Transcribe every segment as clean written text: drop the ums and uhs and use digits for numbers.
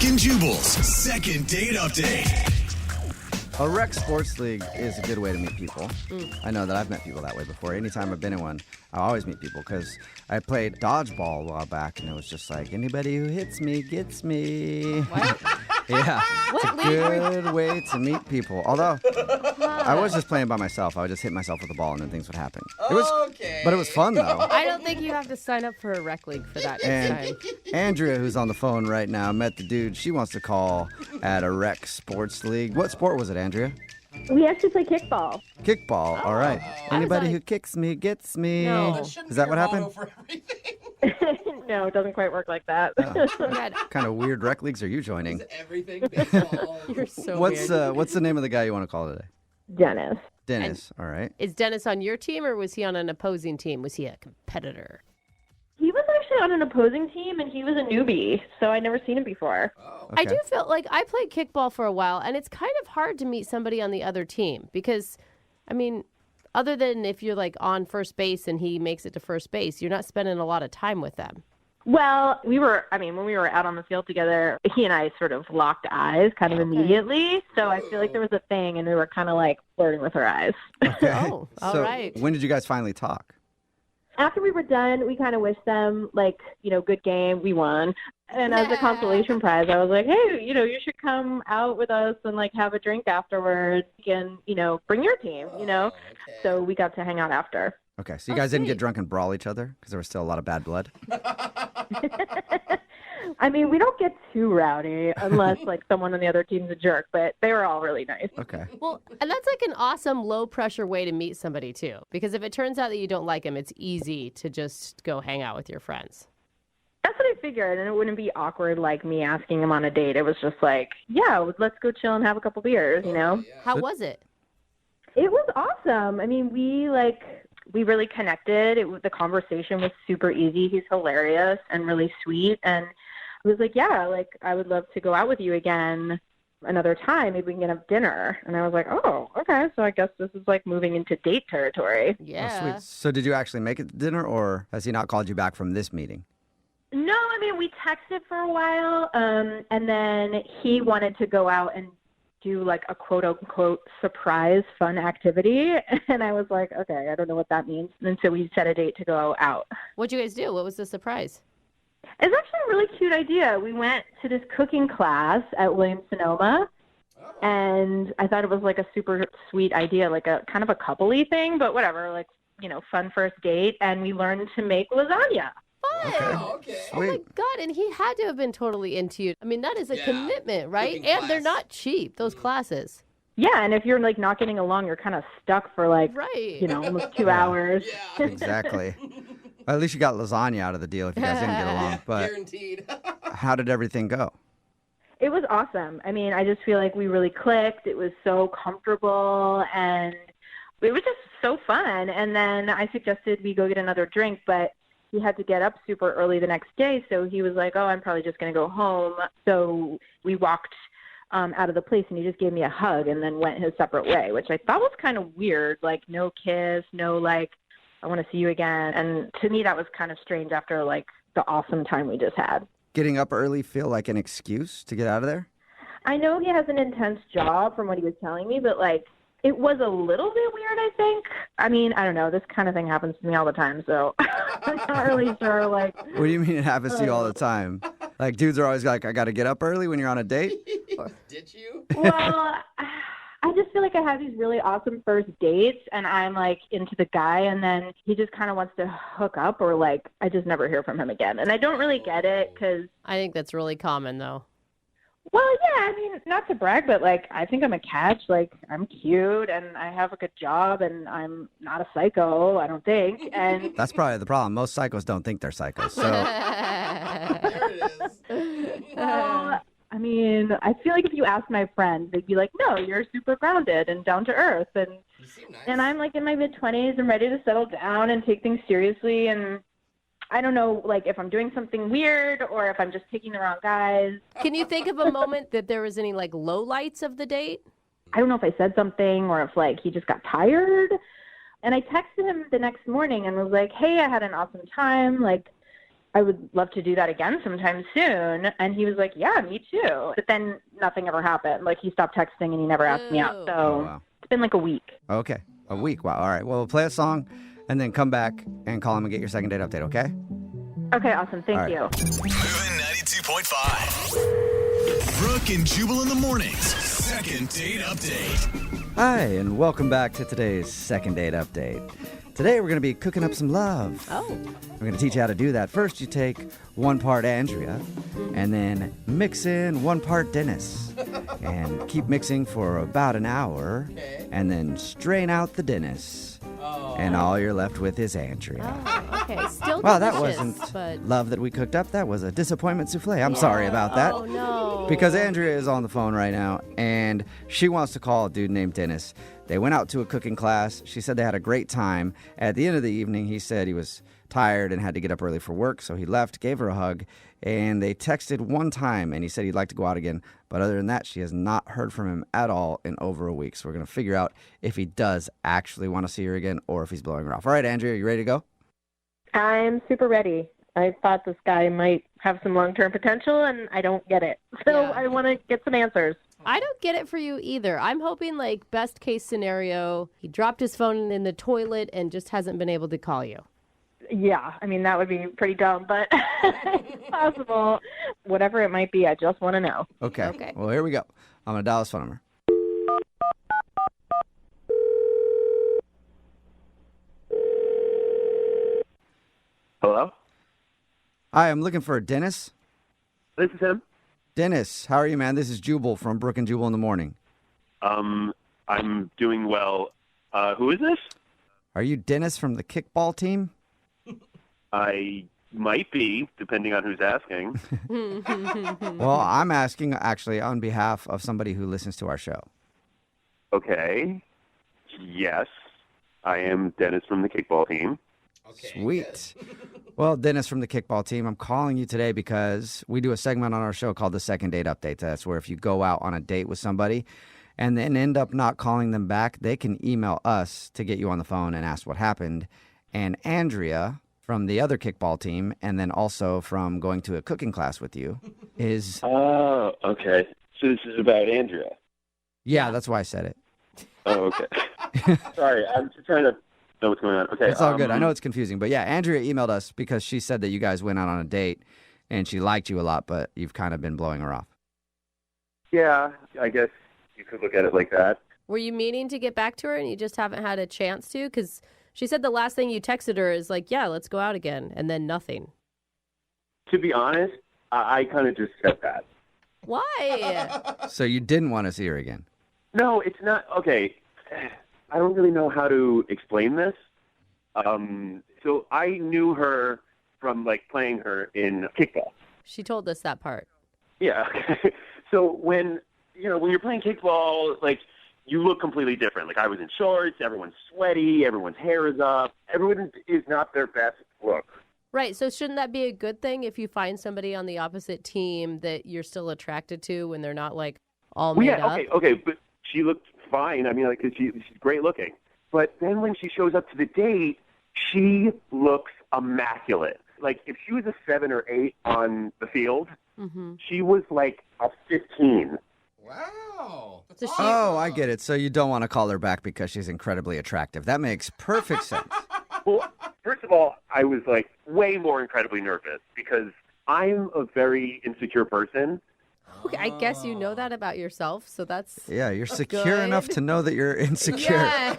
Brooke and Jubal's second date update. A rec sports league is a good way to meet people. I know that I've met people that way before. Anytime I've been in one, I always meet people because I played dodgeball a while back, and it was just like, anybody who hits me gets me. What? Yeah, What it's a good way to meet people. Although, I was just playing by myself. I would just hit myself with a ball, and then things would happen. It was, but it was fun, though. I don't think you have to sign up for a rec league for that next time. Andrea, who's on the phone right now, met the dude she wants to call at a rec sports league. What sport was it, Andrea? We actually play kickball. Kickball, all right. Anybody who kicks me gets me. No. Is that what happened? No, it doesn't quite work like that. What kind of weird rec leagues are you joining? Everything baseball. You're so What's weird. what's the name of the guy you want to call today? Dennis. Dennis, all right. Is Dennis on your team or was he on an opposing team? Was he a competitor? He was actually on an opposing team, and he was a newbie, so I'd never seen him before. I do feel like I played kickball for a while, and it's kind of hard to meet somebody on the other team because, I mean, other than if you're like on first base and he makes it to first base, you're not spending a lot of time with them. Well, when we were out on the field together, he and I sort of locked eyes kind of immediately, so I feel like there was a thing, and we were kind of like flirting with our eyes. Okay. Oh, all so right. When did you guys finally talk? After we were done, we kind of wished them, good game, we won. And as a consolation prize, I was like, hey, you should come out with us and, have a drink afterwards and, bring your team, Okay. So we got to hang out after. Okay, so you guys didn't sweet. get drunk and brawl each other because there was still a lot of bad blood? We don't get too rowdy unless, someone on the other team's a jerk, but they were all really nice. Okay. Well, and that's an awesome low-pressure way to meet somebody, too. Because if it turns out that you don't like them, it's easy to just go hang out with your friends. That's what I figured, and it wouldn't be awkward like me asking him on a date. It was just yeah, let's go chill and have a couple beers, How was it? It was awesome. We really connected. The conversation was super easy. He's hilarious and really sweet. And I was like, yeah, I would love to go out with you again another time. Maybe we can get have dinner. And I was like, oh, okay. So I guess this is moving into date territory. Yeah. Oh, sweet. So did you actually make it to dinner, or has he not called you back from this meeting? No, we texted for a while. And then he wanted to go out and do a quote unquote surprise fun activity. And I was like, okay, I don't know what that means. And so we set a date to go out. What'd you guys do? What was the surprise? It's actually a really cute idea. We went to this cooking class at Williams-Sonoma, and I thought it was a super sweet idea, a kind of a couple-y thing, but whatever, fun first date. And we learned to make lasagna. Fun! Okay. Oh my Sweet. God, and he had to have been totally into you. That is a commitment, right? Cooking And they're class. not cheap, those classes. Yeah, and if you're not getting along, you're kind of stuck for Right. Almost 2 hours. Yeah. Exactly. Well, at least you got lasagna out of the deal if you guys didn't get along. But Guaranteed. how did everything go? It was awesome. I just feel like we really clicked. It was so comfortable, and it was just so fun. And then I suggested we go get another drink, but he had to get up super early the next day, so he was like, oh, I'm probably just going to go home. So we walked out of the place, and he just gave me a hug and then went his separate way, which I thought was kind of weird, no kiss, no, I want to see you again. And to me, that was kind of strange after, the awesome time we just had. Getting up early feel like an excuse to get out of there? I know he has an intense job from what he was telling me, but, it was a little bit weird, I think. I don't know. This kind of thing happens to me all the time, so I'm not really sure, What do you mean it happens to you all the time? Dudes are always like, I got to get up early when you're on a date? Did you? Well, I just feel like I have these really awesome first dates, and I'm, into the guy, and then he just kind of wants to hook up, or, I just never hear from him again. And I don't really get it, because... I think that's really common, though. Well, yeah, not to brag, but, I think I'm a catch. I'm cute, and I have a good job, and I'm not a psycho, I don't think. And That's probably the problem. Most psychos don't think they're psychos. So There it is. well, I feel like if you ask my friends, they'd be like, no, you're super grounded and down to earth. And You seem nice. and I'm, in my mid-20s and ready to settle down and take things seriously. And I don't know, if I'm doing something weird or if I'm just picking the wrong guys. Can you think of a moment that there was any, low lights of the date? I don't know if I said something or if, he just got tired. And I texted him the next morning and was like, hey, I had an awesome time. I would love to do that again sometime soon. And he was like, yeah, me too. But then nothing ever happened. Like, he stopped texting and he never asked me out. Ew. So Oh, wow. it's been like a week. Okay. A week. Wow. All right. Well, we'll play a song and then come back and call him and get your second date update, okay? Okay, awesome. Thank All right. you. Moving 92.5. Brooke and Jubal in the mornings. Second date update. Hi, and welcome back to today's second date update. Today we're going to be cooking up some love. Oh. We're going to teach you how to do that. First, you take 1 part Andrea and then mix in 1 part Dennis. And keep mixing for about an hour. Okay. And then strain out the Dennis. Oh. And all you're left with is Andrea. Oh, okay. Still Well, that delicious, wasn't but... love that we cooked up. That was a disappointment souffle. I'm sorry about that. Oh, no. Because Andrea is on the phone right now, and she wants to call a dude named Dennis. They went out to a cooking class. She said they had a great time. At the end of the evening, he said he was tired and had to get up early for work, so he left, gave her a hug, and they texted one time, and he said he'd like to go out again. But other than that, she has not heard from him at all in over a week. So we're going to figure out if he does actually want to see her again or if he's blowing her off. All right, Andrea, you ready to go? I'm super ready. I thought this guy might have some long-term potential, and I don't get it. So Yeah. I want to get some answers. I don't get it for you either. I'm hoping, like, best case scenario, he dropped his phone in the toilet and just hasn't been able to call you. Yeah, I mean, that would be pretty dumb, but it's possible. Whatever it might be, I just want to know. Okay. Okay. Well, here we go. I'm going to dial his phone number. Hello? Hi, I'm looking for Dennis. This is him. Dennis, how are you, man? This is Jubal from Brooke and Jubal in the morning. I'm doing well. Who is this? Are you Dennis from the kickball team? I might be, depending on who's asking. Well, I'm asking actually on behalf of somebody who listens to our show. Okay. Yes, I am Dennis from the kickball team. Okay. Sweet. Well, Dennis from the kickball team, I'm calling you today because we do a segment on our show called the Second Date Update. That's where if you go out on a date with somebody and then end up not calling them back, they can email us to get you on the phone and ask what happened. And Andrea from the other kickball team, and then also from going to a cooking class with you, is... Oh, okay. So this is about Andrea. Yeah, that's why I said it. Oh, okay. Sorry, I'm just trying to know what's going on. Okay. It's all good. I know it's confusing. But yeah, Andrea emailed us because she said that you guys went out on a date and she liked you a lot, but you've kind of been blowing her off. Yeah, I guess you could look at it like that. Were you meaning to get back to her and you just haven't had a chance to? Because she said the last thing you texted her is like, yeah, let's go out again, and then nothing. To be honest, I kind of just said that. Why? So you didn't want to see her again? No, it's not. Okay. I don't really know how to explain this. So I knew her from, like, playing her in kickball. She told us that part. Yeah. So when you're playing kickball, like, you look completely different. Like, I was in shorts, everyone's sweaty, everyone's hair is up. Everyone is not their best look. Right. So shouldn't that be a good thing if you find somebody on the opposite team that you're still attracted to when they're not, like, all Well, made yeah, up? okay, but she looked fine. I mean, like, she's great looking. But then when she shows up to the date, she looks immaculate. Like, if she was a 7 or 8 on the field, she was like a 15. Wow. That's So she- Oh, I get it. So you don't want to call her back because she's incredibly attractive. That makes perfect sense. Well, first of all, I was, like, way more incredibly nervous because I'm a very insecure person. Okay, I guess you know that about yourself, so that's... Yeah, you're secure Good. enough to know that you're insecure. Yeah.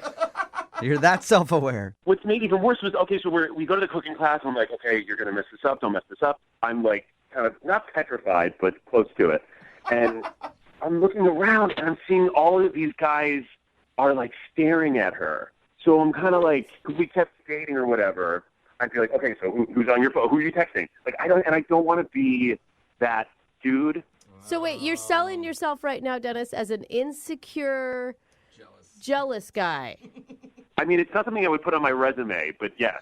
You're that self-aware. What's made even worse was, okay, so we go to the cooking class, and I'm like, okay, you're going to mess this up, don't mess this up. I'm, like, kind of not petrified, but close to it. And I'm looking around, and I'm seeing all of these guys are, like, staring at her. So I'm kind of like, if we kept dating or whatever, I'd be like, okay, so who's on your phone? Who are you texting? Like, I don't want to be that dude. So wait, you're selling yourself right now, Dennis, as an insecure, jealous guy. I mean, it's not something I would put on my resume, but yes.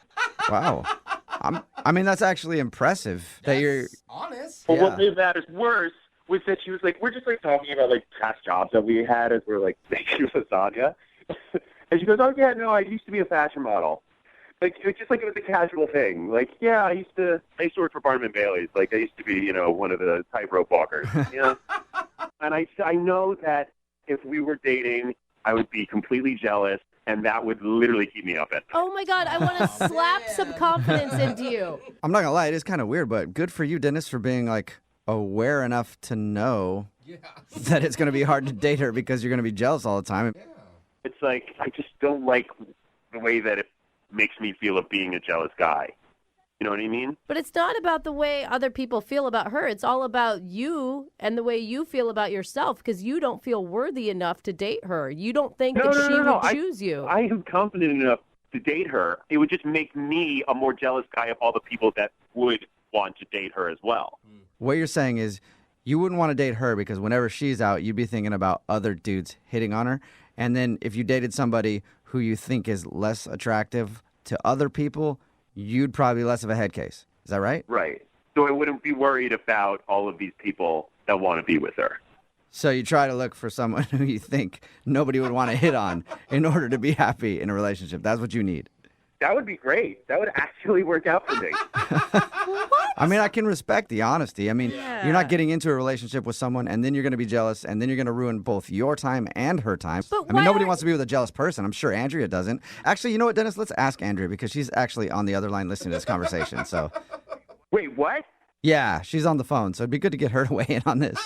Wow. I mean, that's actually impressive that you're... honest. But Yeah. what made matters worse was that she was like, we're just, like, talking about, like, past jobs that we had as we're, like, making lasagna. And she goes, oh, yeah, no, I used to be a fashion model. Like it was just like it was a casual thing. Like, yeah, I used to work for Barnum and Bailey's. Like I used to be, one of the tightrope walkers. And I know that if we were dating, I would be completely jealous, and that would literally keep me up at night. Oh my God, I want to slap some confidence into you. I'm not gonna lie, it is kind of weird, but good for you, Dennis, for being like aware enough to know that it's gonna be hard to date her because you're gonna be jealous all the time. Yeah. It's like I just don't like the way that it makes me feel of being a jealous guy. You know what I mean? But it's not about the way other people feel about her. It's all about you and the way you feel about yourself because you don't feel worthy enough to date her. You don't think that she would choose you. I am confident enough to date her. It would just make me a more jealous guy of all the people that would want to date her as well. What you're saying is you wouldn't want to date her because whenever she's out, you'd be thinking about other dudes hitting on her. And then if you dated somebody who you think is less attractive to other people, you'd probably be less of a head case. Is that right? Right. So I wouldn't be worried about all of these people that want to be with her. So you try to look for someone who you think nobody would want to hit on in order to be happy in a relationship. That's what you need. That would be great. That would actually work out for me. I mean, I can respect the honesty. I mean, you're not getting into a relationship with someone and then you're going to be jealous and then you're going to ruin both your time and her time. But I mean, nobody wants to be with a jealous person. I'm sure Andrea doesn't. Actually, you know what, Dennis? Let's ask Andrea because she's actually on the other line listening to this conversation. So, Wait, what? yeah, she's on the phone. So it'd be good to get her to weigh in on this.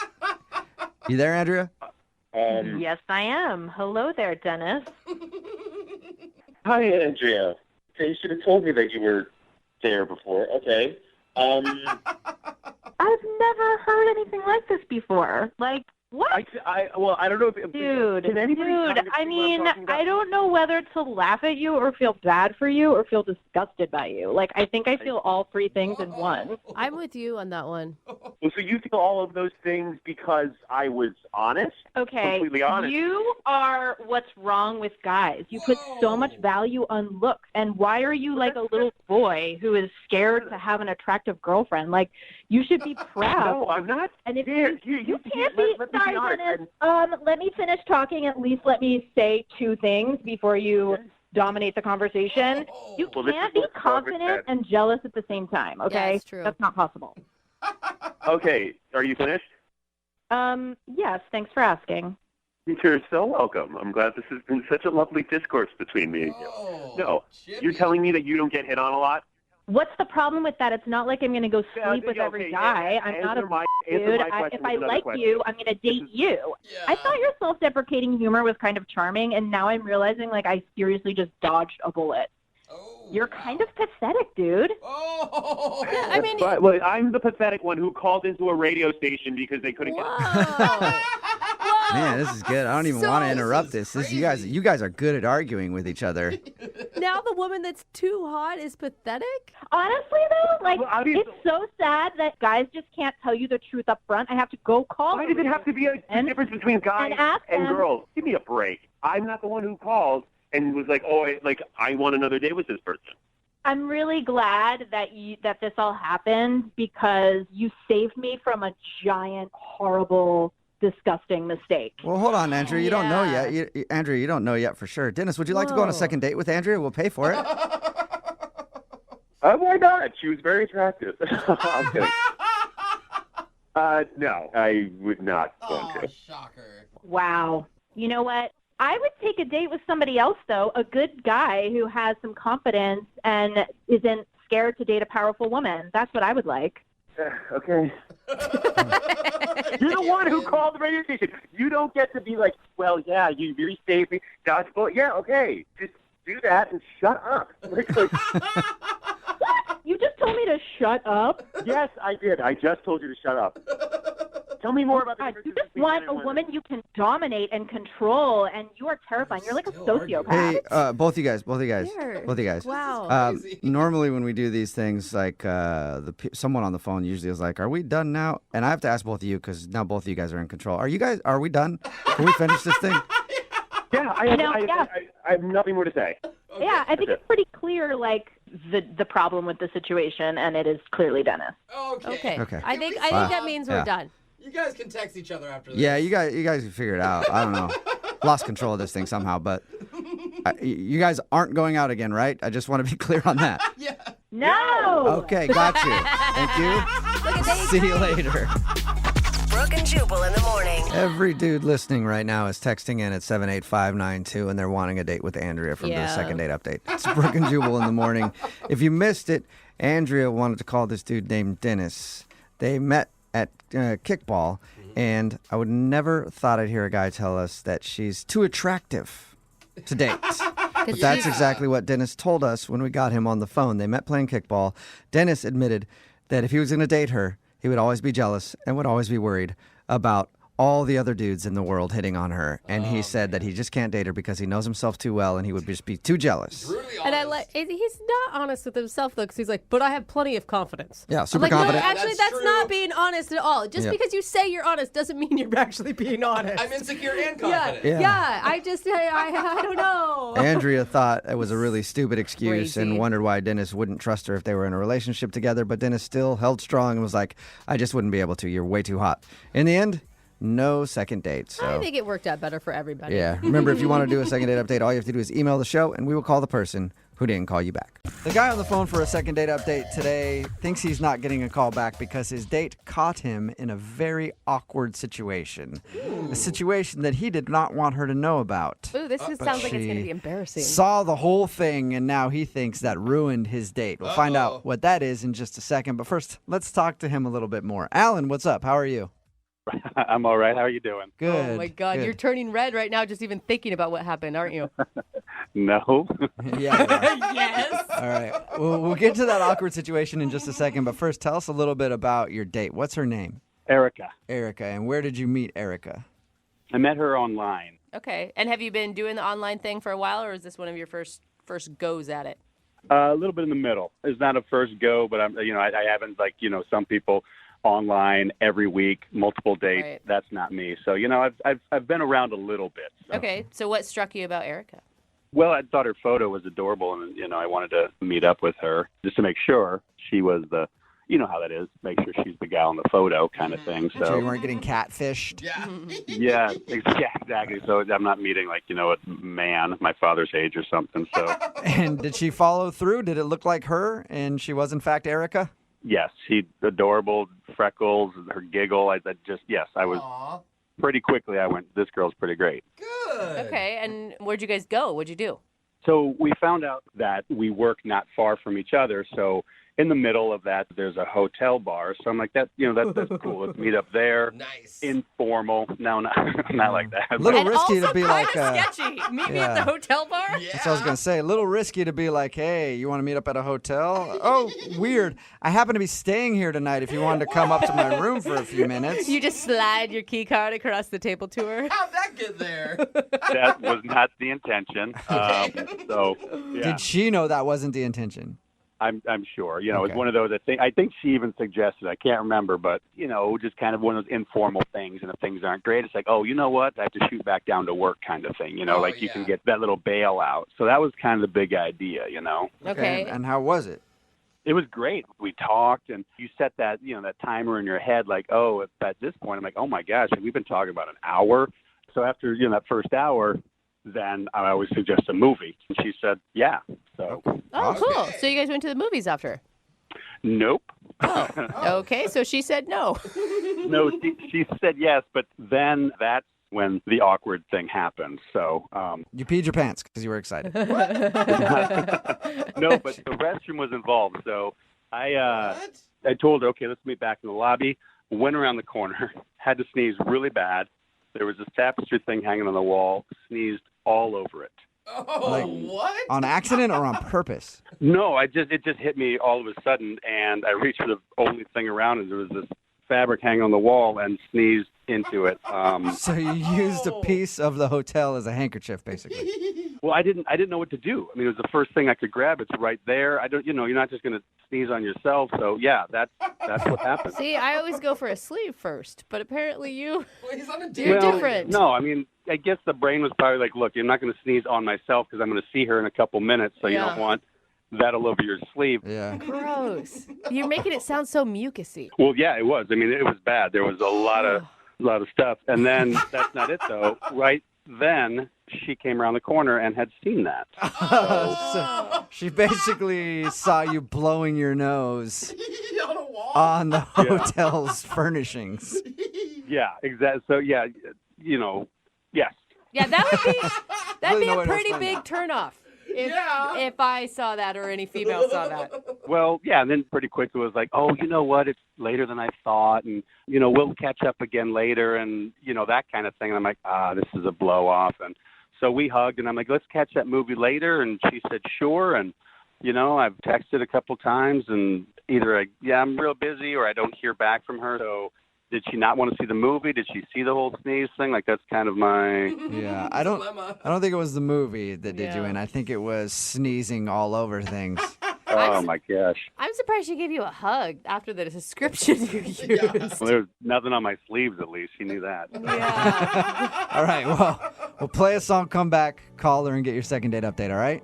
You there, Andrea? Yes, I am. Hello there, Dennis. Hi, Andrea. Okay, you should have told me that you were there before. Okay. I've never heard anything like this before. Like, what? I don't know if... Dude, can anybody kind of I see what I'm mean, talking about? I don't know whether to laugh at you or feel bad for you or feel disgusted by you. Like, I think I feel all three things in one. I'm with you on that one. Well, so you feel all of those things because I was honest? Okay, Completely honest. you are what's wrong with guys. You put so much value on looks, and why are you like a little boy who is scared to have an attractive girlfriend? Like, you should be proud. No, I'm not. And if Here, you can't be, let me sorry, honest. Dennis. Let me finish talking. At least let me say two things before you dominate the conversation. You Well, this can't is be what Barbara confident said. and jealous at the same time. Okay, Yeah, it's true. That's not possible. Okay, are you finished? Yes. Thanks for asking. You're so welcome. I'm glad this has been such a lovely discourse between me and you. Oh, No, Jimmy. you're telling me that you don't get hit on a lot? What's the problem with that? It's not like I'm going to go sleep with every guy. I'm not a answer my dude. question If with I another like question. you, I'm going to date you. Yeah. I thought your self-deprecating humor was kind of charming, and now I'm realizing like I seriously just dodged a bullet. Oh, You're wow. kind of pathetic, dude. Oh. Yeah, I mean, But well, I'm the pathetic one who called into a radio station because they couldn't get. whoa. Man, this is good. I don't even So- want to interrupt This this. is You guys are good at arguing with each other. Now the woman that's too hot is pathetic? Honestly, though, like Well, obviously- it's so sad that guys just can't tell you the truth up front. I have to go call. Why the does it have to be a and- difference between guys and ask and them- girls? Give me a break. I'm not the one who called and was like, "Oh, I want another date with this person." I'm really glad that this all happened because you saved me from a giant, horrible, disgusting mistake. Well, hold on, Andrea. You don't know Yeah. yet. Andrea, you don't know yet for sure. Dennis, would you like to go on a Whoa. second date with Andrea? We'll pay for it. Why not? She was very attractive. I'm kidding. No, I would not want Oh, to. shocker. Wow. You know what? I would take a date with somebody else, though, a good guy who has some confidence and isn't scared to date a powerful woman. That's what I would like. Okay. You're the one who called the radio station. You don't get to be like, well, yeah, you really saved me. Dodgeball. Yeah, okay. Just do that and shut up. You just told me to shut up. Yes, I did. I just told you to shut up. Tell me more about the God, difference you just between want men a and woman you can dominate and control, and you are terrifying. You're like a Still arguing. sociopath. Hey, both you guys. Here. Both you guys. Wow. Crazy. Normally, when we do these things, like someone on the phone usually is like, "Are we done now?" And I have to ask both of you because now both of you guys are in control. Are we done? Can we finish this thing? Yeah, I have nothing more to say. Yeah, I think it's pretty clear, like, the problem with the situation, and it is clearly Dennis. Okay. Okay. I think Wow. that means Yeah. we're done. You guys can text each other after this. Yeah, you guys can figure it out. I don't know. Lost control of this thing somehow, but You guys aren't going out again, right? I just want to be clear on that. Yeah. No. Okay, got you. Thank you. Look at that. See you later. Brooke and Jubal in the morning. Every dude listening right now is texting in at 78592, and they're wanting a date with Andrea from the Yeah. second date update. It's Brooke and Jubal in the morning. If you missed it, Andrea wanted to call this dude named Dennis. They met at kickball, and I would never thought I'd hear a guy tell us that she's too attractive to date. But that's exactly what Dennis told us when we got him on the phone. They met playing kickball. Dennis admitted that if he was going to date her, he would always be jealous and would always be worried about all the other dudes in the world hitting on her. And he said that he just can't date her because he knows himself too well and he would just be too jealous. Brutally And honest. he's not honest with himself, though, because he's like, but I have plenty of confidence. Yeah, I'm super like, confident. No, actually, That's that's true. not being honest at all. Just Yeah. because you say you're honest doesn't mean you're actually being honest. I'm insecure and yeah, confident. yeah. I don't know. Andrea thought it was a really stupid excuse Crazy. and wondered why Dennis wouldn't trust her if they were in a relationship together. But Dennis still held strong and was like, I just wouldn't be able to. You're way too hot. In the end, no second date. So. I think it worked out better for everybody. Yeah. Remember, if you want to do a second date update, all you have to do is email the show, and we will call the person who didn't call you back. The guy on the phone for a second date update today thinks he's not getting a call back because his date caught him in a very awkward situation. A situation that he did not want her to know about. Ooh, this sounds like it's going to she be embarrassing. Saw the whole thing, and now he thinks that ruined his date. We'll find Uh-oh. out what that is in just a second. But first, let's talk to him a little bit more. Alan, what's up? How are you? I'm all right. How are you doing? Good. Oh my God, good. you're turning red right now just even thinking about what happened, aren't you? No. Yeah. you are. Yes. All right. We'll get to that awkward situation in just a second. But first, tell us a little bit about your date. What's her name? Erica. Erica. And where did you meet Erica? I met her online. Okay. And have you been doing the online thing for a while, or is this one of your first goes at it? A little bit in the middle. It's not a first go, but I haven't some people online every week, multiple dates. Right. That's not me. So I've been around a little bit. So. Okay. So what struck you about Erica? Well, I thought her photo was adorable, and I wanted to meet up with her just to make sure she was the. You know how that is. Make sure she's the gal in the photo kind of thing. So you So, weren't getting catfished? Yeah. yeah, exactly. So I'm not meeting a man my father's age or something. So, And did she follow through? Did it look like her and she was in fact Erica? yes, she adorable, freckles, her giggle. I was Aw. pretty quickly. I went, this girl's pretty great. Good. Okay. And where'd you guys go? What'd you do? So we found out that we work not far from each other. So in the middle of that, there's a hotel bar. So I'm like, that's cool. Let's meet up there. Nice. Informal. No, not like that. A little And risky also to be kinda like, sketchy. Meet me yeah. at the hotel bar? Yeah. that's what I was going to say. A little risky to be like, hey, you want to meet up at a hotel? Oh, weird. I happen to be staying here tonight if you wanted to come up to my room for a few minutes. You just slide your key card across the table to her. How'd that get there? That was not the intention. So yeah, Did she know that wasn't the intention? I'm sure. Okay. It's one of those. I think she even suggested. I can't remember, but just kind of one of those informal things. And if things aren't great, it's like, oh, you know what? I have to shoot back down to work, kind of thing. Oh, You can yeah. get that little bailout. So that was kind of the big idea. Okay. And how was it? It was great. We talked, and you set that that timer in your head, like, oh, at this point, I'm like, oh my gosh, we've been talking about an hour. So after that first hour, then I always suggest a movie. And she said, yeah. So Oh, cool. Okay. So you guys went to the movies after? nope. Okay, so she said no. No, she said yes, but then that's when the awkward thing happened. So, You peed your pants because you were excited. no, but the restroom was involved. So I told her, okay, let's meet back in the lobby. Went around the corner, had to sneeze really bad. There was this tapestry thing hanging on the wall, sneezed all over it. Oh, Like, what? On accident or on purpose? No, it just hit me all of a sudden, and I reached for the only thing around, and there was this fabric hanging on the wall, and sneezed into it. So you used a piece of the hotel as a handkerchief, basically. Well, I didn't know what to do. I mean, it was the first thing I could grab. It's right there. I don't, you're not just going to sneeze on yourself. So yeah, that's what happened. See, I always go for a sleeve first, but apparently you. Well, he's on a You're date. different. No, I mean, I guess the brain was probably like, look, you're not going to sneeze on myself because I'm going to see her in a couple minutes, so you Yeah. don't want that all over your sleeve. Yeah. Gross. You're making it sound so mucusy. Well, yeah, it was. I mean, it was bad. There was a lot of stuff, and then that's not it though. Right then, she came around the corner and had seen that. So she basically saw you blowing your nose on the hotel's furnishings. Yeah, exactly. So, yeah, yes. Yeah, that'd Really be no way a to pretty explain big turnoff. If I saw that or any female saw that. Well, yeah, and then pretty quickly it was like, oh, you know what? It's later than I thought, and, we'll catch up again later, and, that kind of thing. And I'm like, this is a blow-off. And so we hugged, and I'm like, let's catch that movie later. And she said, sure. And, I've texted a couple times, and either, I'm real busy, or I don't hear back from her. So did she not want to see the movie? Did she see the whole sneeze thing? Like, that's kind of my... Yeah, I don't think it was the movie that did you in. I think it was sneezing all over things. Oh, my gosh. I'm surprised she gave you a hug after the description you used. Well, there's nothing on my sleeves, at least. She knew that. Yeah. All right, well, we'll play a song, come back, call her, and get your second date update, all right?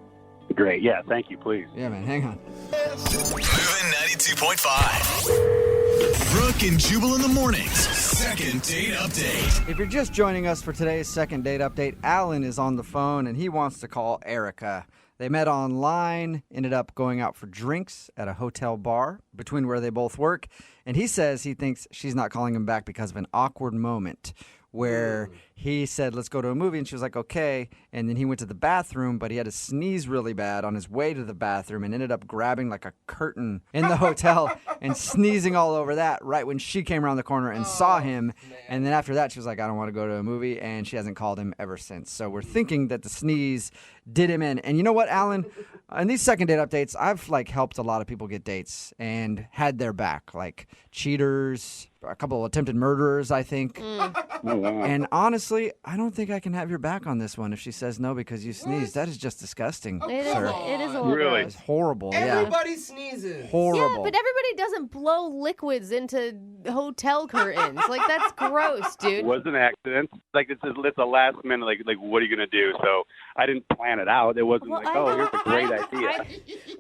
Great. Yeah, thank you, please. Yeah, man, hang on. Moving 92.5. Brooke and Jubal in the mornings. Second date update. If you're just joining us for today's second date update, Alan is on the phone, and he wants to call Erica. They met online, ended up going out for drinks at a hotel bar between where they both work, and he says he thinks she's not calling him back because of an awkward moment where he said, let's go to a movie, and she was like, okay, and then he went to the bathroom, but he had to sneeze really bad on his way to the bathroom and ended up grabbing like a curtain in the hotel and sneezing all over that right when she came around the corner and saw him, and then after that, she was like, I don't want to go to a movie, and she hasn't called him ever since. So we're thinking that the sneeze did him in. And you know what, Alan? In these second date updates, I've helped a lot of people get dates and had their back, like cheaters, a couple of attempted murderers, I think. And honestly, I don't think I can have your back on this one if she says no because you sneezed. That is just disgusting, sir. It is a little Really? gross. It's horrible. Everybody sneezes. Horrible. Yeah, but everybody doesn't blow liquids into hotel curtains. Like, that's gross, dude. It was an accident. Like, it's a last minute, like what are you going to do? So I didn't plan it out. It wasn't Well, like, I oh, know- here's a great idea.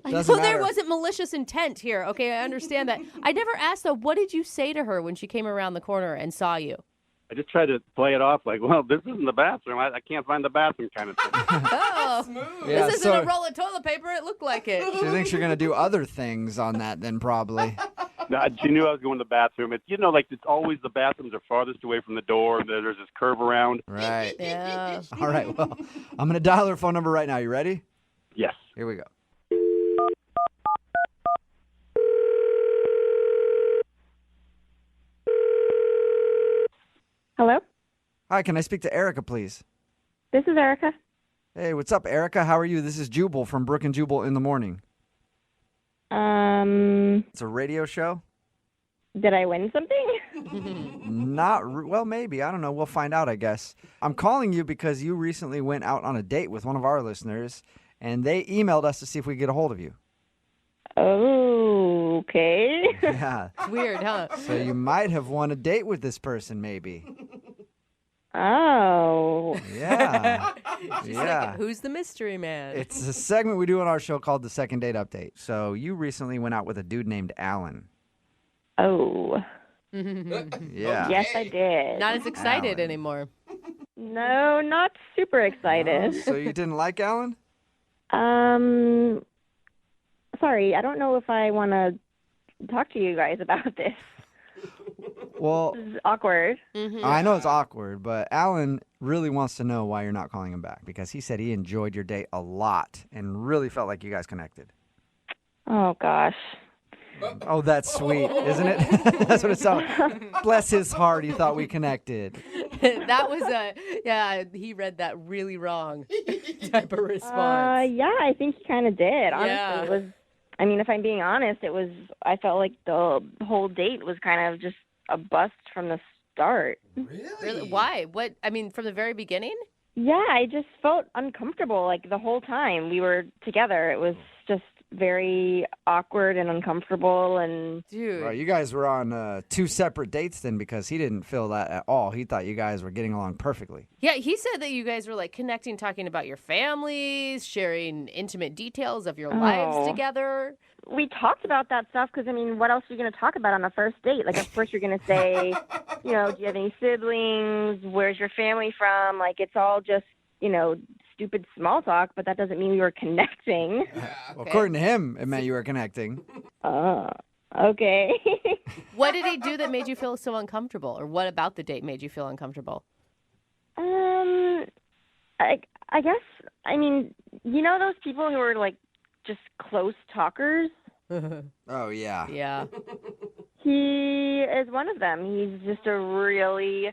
I Doesn't know there matter. wasn't malicious intent here. Okay, I understand that. I never asked, though, what did you say to her when she came around the corner and saw you? I just tried to play it off like, well, this isn't the bathroom. I can't find the bathroom kind of thing. Oh, Yeah, this isn't so a roll of toilet paper. It looked like it. she thinks you're going to do other things on that then probably. No, she knew I was going to the bathroom. It's, it's always the bathrooms are farthest away from the door. And there's this curve around. Right. Yeah. All right, well, I'm going to dial her phone number right now. You ready? Yes. Here we go. Hello? Hi, can I speak to Erica, please? This is Erica. Hey, what's up, Erica? How are you? This is Jubal from Brooke and Jubal in the morning. It's a radio show? Did I win something? Well, maybe. I don't know. We'll find out, I guess. I'm calling you because you recently went out on a date with one of our listeners, and they emailed us to see if we could get a hold of you. Oh, okay. Yeah. Weird, huh? So you might have won a date with this person, maybe. Oh. Yeah. She's Yeah. like, who's the mystery man? It's a segment we do on our show called the Second Date Update. So you recently went out with a dude named Alan. Oh. Yeah. Yes, I did. Not as excited Alan. anymore. No, not super excited. So you didn't like Alan? Sorry, I don't know if I want to talk to you guys about this. Well, This is awkward. I know it's awkward, but Alan really wants to know why you're not calling him back because he said he enjoyed your date a lot and really felt like you guys connected. Oh, gosh. Oh, that's sweet, isn't it? That's what it sounded like. Bless his heart, he thought we connected. That was he read that really wrong type of response. Yeah, I think he kind of did. Honestly, Yeah. it was. I mean, if I'm being honest, it was. I felt like the whole date was kind of just a bust from the start. Really? Why? What? I mean, from the very beginning? Yeah, I just felt uncomfortable. Like the whole time we were together, it was just very awkward and uncomfortable. And Dude. Right, you guys were on two separate dates then because he didn't feel that at all. He thought you guys were getting along perfectly. Yeah, he said that you guys were like connecting, talking about your families, sharing intimate details of your lives together. we talked about that stuff because, I mean, what else are you going to talk about on the first date? Like, of course, you're going to say, you know, do you have any siblings? Where's your family from? Like, it's all just stupid small talk, but that doesn't mean we were connecting. Well, according to him, it meant you were connecting. Okay. What did he do that made you feel so uncomfortable? Or what about the date made you feel uncomfortable? I guess, those people who are like just close talkers? Oh, yeah. Yeah. He is one of them. He's just a really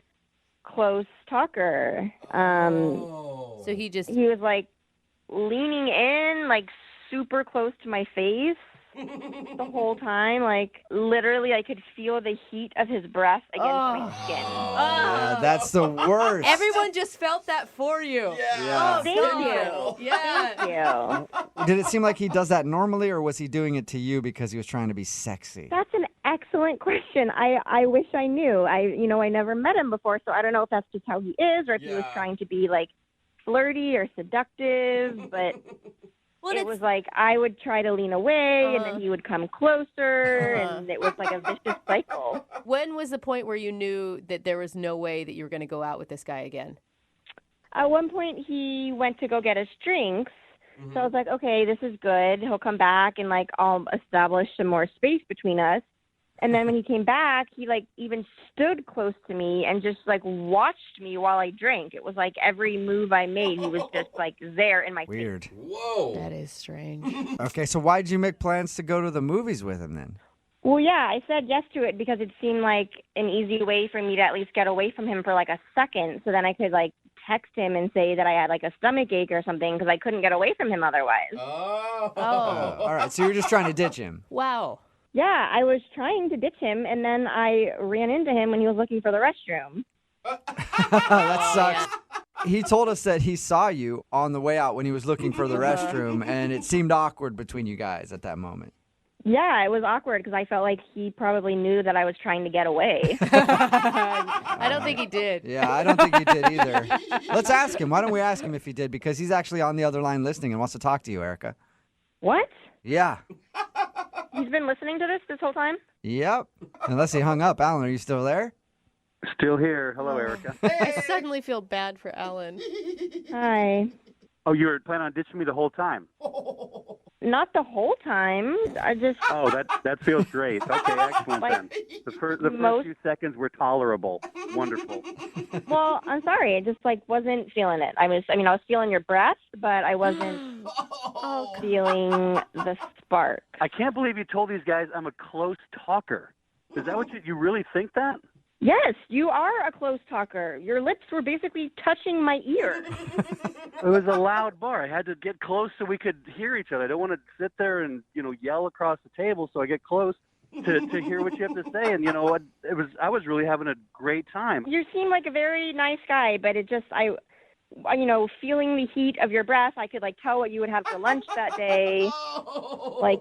close talker. So he was like leaning in, like super close to my face the whole time. Like literally, I could feel the heat of his breath against my skin. Yeah, that's the worst. Everyone just felt that for you. Yeah. Thank you. Yeah. Thank you. Did it seem like he does that normally, or was he doing it to you because he was trying to be sexy? That's an excellent question. I wish I knew. I never met him before, so I don't know if that's just how he is, or if he was trying to be like flirty or seductive, but it was like I would try to lean away and then he would come closer and it was like a vicious cycle. When was the point where you knew that there was no way that you were going to go out with this guy again? At one point he went to go get us drinks. So I was like, okay, this is good. He'll come back and like I'll establish some more space between us. And then when he came back, he like even stood close to me and just like watched me while I drank. It was like every move I made, he was just like there in my face. Weird. Whoa. That is strange. Okay, so why did you make plans to go to the movies with him then? Well, yeah, I said yes to it because it seemed like an easy way for me to at least get away from him for like a second. So then I could like text him and say that I had like a stomach ache or something because I couldn't get away from him otherwise. Oh. All right, so you were just trying to ditch him. Wow. Yeah, I was trying to ditch him, and then I ran into him when he was looking for the restroom. That sucks. He told us that he saw you on the way out when he was looking for the restroom, and it seemed awkward between you guys at that moment. Yeah, it was awkward because I felt like he probably knew that I was trying to get away. I don't think he did. Yeah, I don't think he did either. Let's ask him. Why don't we ask him if he did? Because he's actually on the other line listening and wants to talk to you, Erica. What? Yeah. He's been listening to this whole time? Yep. Unless he hung up. Alan, are you still there? Still here. Hello, Erica. I suddenly feel bad for Ellen. Hi. Oh, you were planning on ditching me the whole time? Not the whole time. I just... Oh, that feels great. Okay, excellent then. The first few seconds were tolerable. Wonderful. Well, I'm sorry. I just wasn't feeling it. I was feeling your breath, but I wasn't feeling the spark. I can't believe you told these guys I'm a close talker. Is that what you really think that? Yes, you are a close talker. Your lips were basically touching my ear. It was a loud bar. I had to get close so we could hear each other. I don't want to sit there and, yell across the table, so I get close to hear what you have to say. And, I was really having a great time. You seem like a very nice guy, but it just, feeling the heat of your breath, I could, tell what you would have for lunch that day.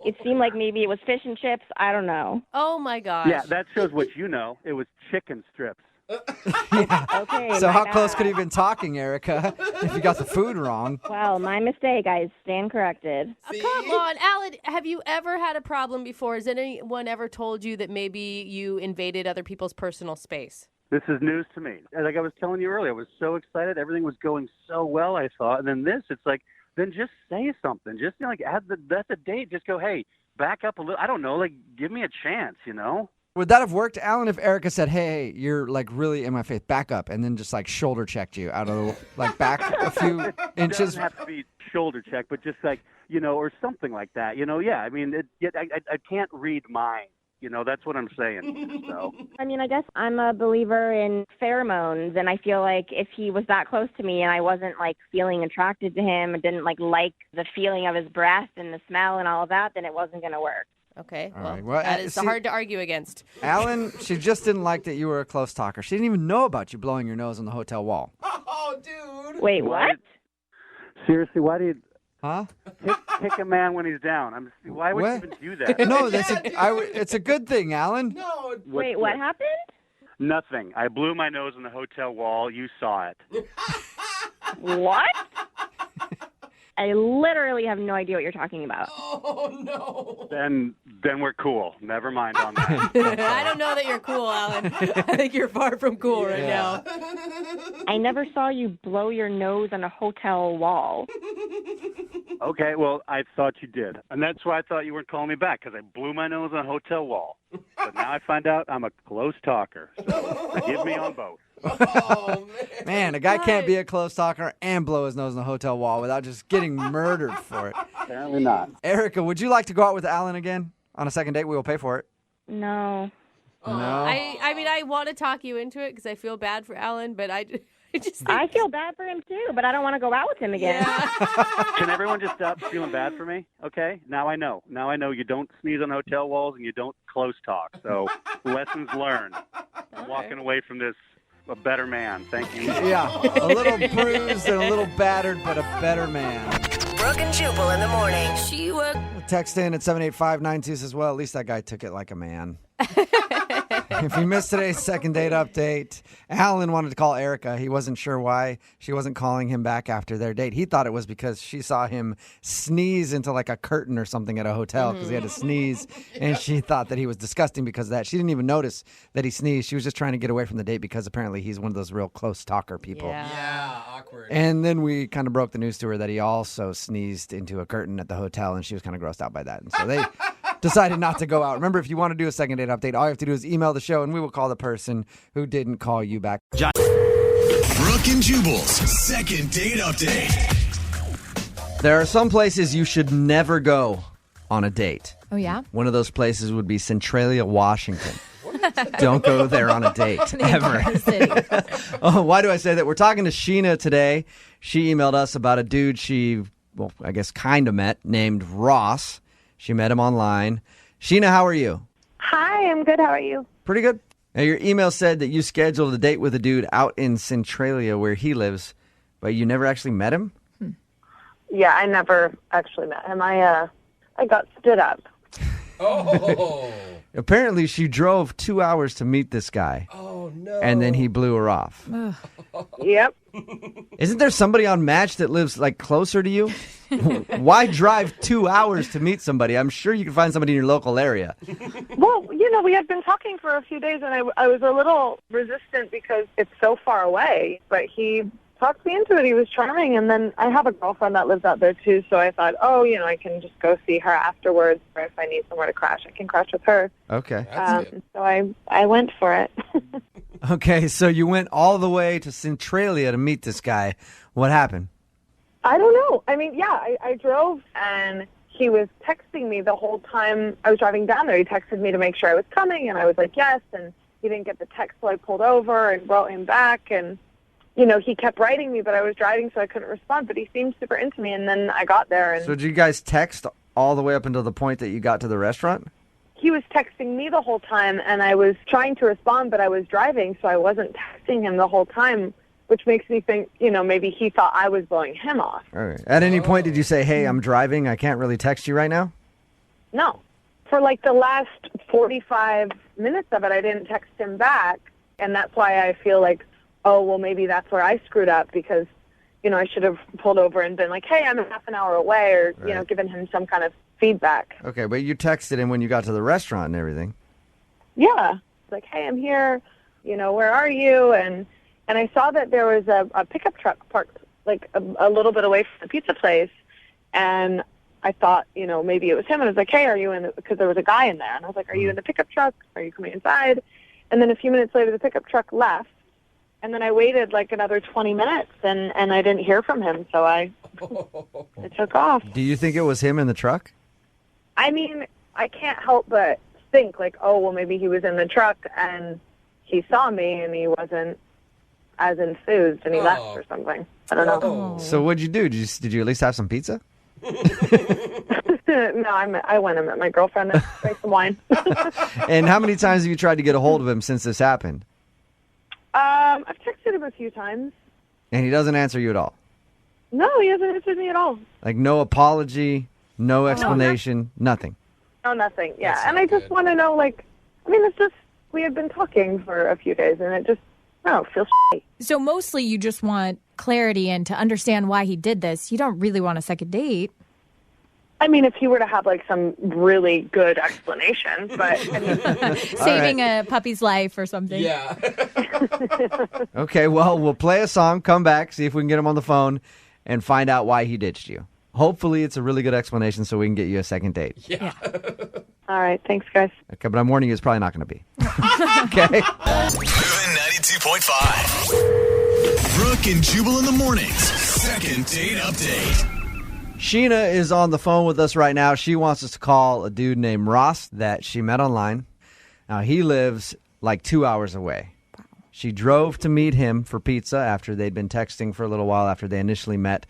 It seemed like maybe it was fish and chips. I don't know. Oh, my gosh. Yeah, that shows what you know. It was chicken strips. Okay. So how close could he have been talking, Erica, if you got the food wrong? Well, my mistake. I stand corrected. Come on, Alan, have you ever had a problem before? Has anyone ever told you that maybe you invaded other people's personal space? This is news to me. Like I was telling you earlier, I was so excited. Everything was going so well, I thought. And then it's like, then just say something. Just, that's a date. Just go, hey, back up a little. I don't know, give me a chance, Would that have worked, Alan, if Erica said, hey, you're really in my face, back up, and then just shoulder checked you out of back a few inches? It doesn't have to be shoulder check, but just or something like that. Yeah, I mean, I can't read minds. That's what I'm saying. So. I guess I'm a believer in pheromones, and I feel like if he was that close to me and I wasn't feeling attracted to him and didn't like the feeling of his breath and the smell and all of that, then it wasn't going to work. Okay, All well, right. Well, that is hard to argue against. Alan, she just didn't like that you were a close talker. She didn't even know about you blowing your nose on the hotel wall. Oh, dude. Wait, what? Seriously, why do you... Huh? Kick a man when he's down. Why would you even do that? No, it's a good thing, Alan. No. Wait, what happened? Nothing. I blew my nose on the hotel wall. You saw it. What? I literally have no idea what you're talking about. Oh, no. Then we're cool. Never mind on that. I don't know that you're cool, Alan. I think you're far from cool right now. I never saw you blow your nose on a hotel wall. Okay, well, I thought you did. And that's why I thought you weren't calling me back, because I blew my nose on a hotel wall. But now I find out I'm a close talker. So forgive me on both. Oh, man. Man, a guy can't be a close talker and blow his nose on the hotel wall without just getting murdered for it. Apparently not. Erica, would you like to go out with Alan again on a second date? We will pay for it. No. No. I mean, I want to talk you into it because I feel bad for Alan, but I just think... I feel bad for him too, but I don't want to go out with him again. Can everyone just stop feeling bad for me? Okay? Now I know. Now I know you don't sneeze on hotel walls and you don't close talk. So lessons learned. I'm walking away from this a better man. Thank you. Yeah, a little bruised and a little battered, but a better man. Brooke and Jubal in the morning. She worked. Text in at 78592 says, well, at least that guy took it like a man. If you missed today's second date update, Alan wanted to call Erica. He wasn't sure why she wasn't calling him back after their date. He thought it was because she saw him sneeze into like a curtain or something at a hotel because he had to sneeze, and she thought that he was disgusting because of that. She didn't even notice that he sneezed. She was just trying to get away from the date because apparently he's one of those real close talker people. Yeah, awkward. And then we kind of broke the news to her that he also sneezed into a curtain at the hotel, and she was kind of grossed out by that. And so they decided not to go out. Remember, if you want to do a second date update, all you have to do is email the show, and we will call the person who didn't call you back. Brooke and Jubal's second date update. There are some places you should never go on a date. Oh, yeah? One of those places would be Centralia, Washington. Don't go there on a date, ever. Oh, why do I say that? We're talking to Sheena today. She emailed us about a dude she, well, I guess kind of met, named Ross. She met him online. Sheena, how are you? Hi, I'm good. How are you? Pretty good. Now, your email said that you scheduled a date with a dude out in Centralia where he lives, but you never actually met him? Yeah, I never actually met him. I got stood up. Oh. Apparently, she drove 2 hours to meet this guy. Oh, no. And then he blew her off. Yep. Isn't there somebody on Match that lives like closer to you? Why drive 2 hours to meet somebody? I'm sure you can find somebody in your local area. Well, we had been talking for a few days, and I was a little resistant because it's so far away. But he talked me into it. He was charming, and then I have a girlfriend that lives out there too, so I thought, I can just go see her afterwards, or if I need somewhere to crash, I can crash with her. Okay. So I went for it. Okay, so you went all the way to Centralia to meet this guy. What happened? I don't know. I mean, yeah, I drove, and he was texting me the whole time I was driving down there. He texted me to make sure I was coming, and I was like, yes, and he didn't get the text, so I pulled over and wrote him back, and he kept writing me, but I was driving, so I couldn't respond. But he seemed super into me, and then I got there. And So did you guys text all the way up until the point that you got to the restaurant? he was texting me the whole time, and I was trying to respond, but I was driving, so I wasn't texting him the whole time, which makes me think, maybe he thought I was blowing him off. All right. At any point, did you say, hey, I'm driving, I can't really text you right now? No. For like the last 45 minutes of it, I didn't text him back, and that's why I feel like, oh, well, maybe that's where I screwed up, because, I should have pulled over and been like, hey, I'm half an hour away, or, Right. given him some kind of feedback. Okay, but you texted him when you got to the restaurant and everything. Yeah. It's like, hey, I'm here, where are you? And I saw that there was a pickup truck parked like a little bit away from the pizza place, and I thought, maybe it was him, and I was like, hey, are you in, because there was a guy in there, and I was like, are you in the pickup truck? Are you coming inside? And then a few minutes later, the pickup truck left, and then I waited like another 20 minutes, and I didn't hear from him, so I took off. Do you think it was him in the truck? I mean, I can't help but think like, oh, well, maybe he was in the truck, and he saw me, and he wasn't as enthused, and he left or something. I don't know. So what'd you do? Did you at least have some pizza? No, I went and met my girlfriend and drank some wine. And how many times have you tried to get a hold of him since this happened? I've texted him a few times. And he doesn't answer you at all? No, he hasn't answered me at all. Like no apology, no explanation, nothing? No, nothing. Yeah, That's and not I just good. want to know, it's just, we had been talking for a few days, and it just, Oh, feels shitty. So mostly you just want clarity and to understand why he did this. You don't really want a second date. I mean, if he were to have like some really good explanation, but I mean, Saving a puppy's life or something. Yeah. Okay, well, we'll play a song, come back, see if we can get him on the phone, and find out why he ditched you. Hopefully it's a really good explanation so we can get you a second date. Yeah. all right, thanks, guys. Okay, but I'm warning you, it's probably not going to be. Okay? Moving 92.5. Brooke and Jubal in the mornings. Second date update. Sheena is on the phone with us right now. She wants us to call a dude named Ross that she met online. Now, he lives like 2 hours away. Wow. She drove to meet him for pizza after they'd been texting for a little while after they initially met,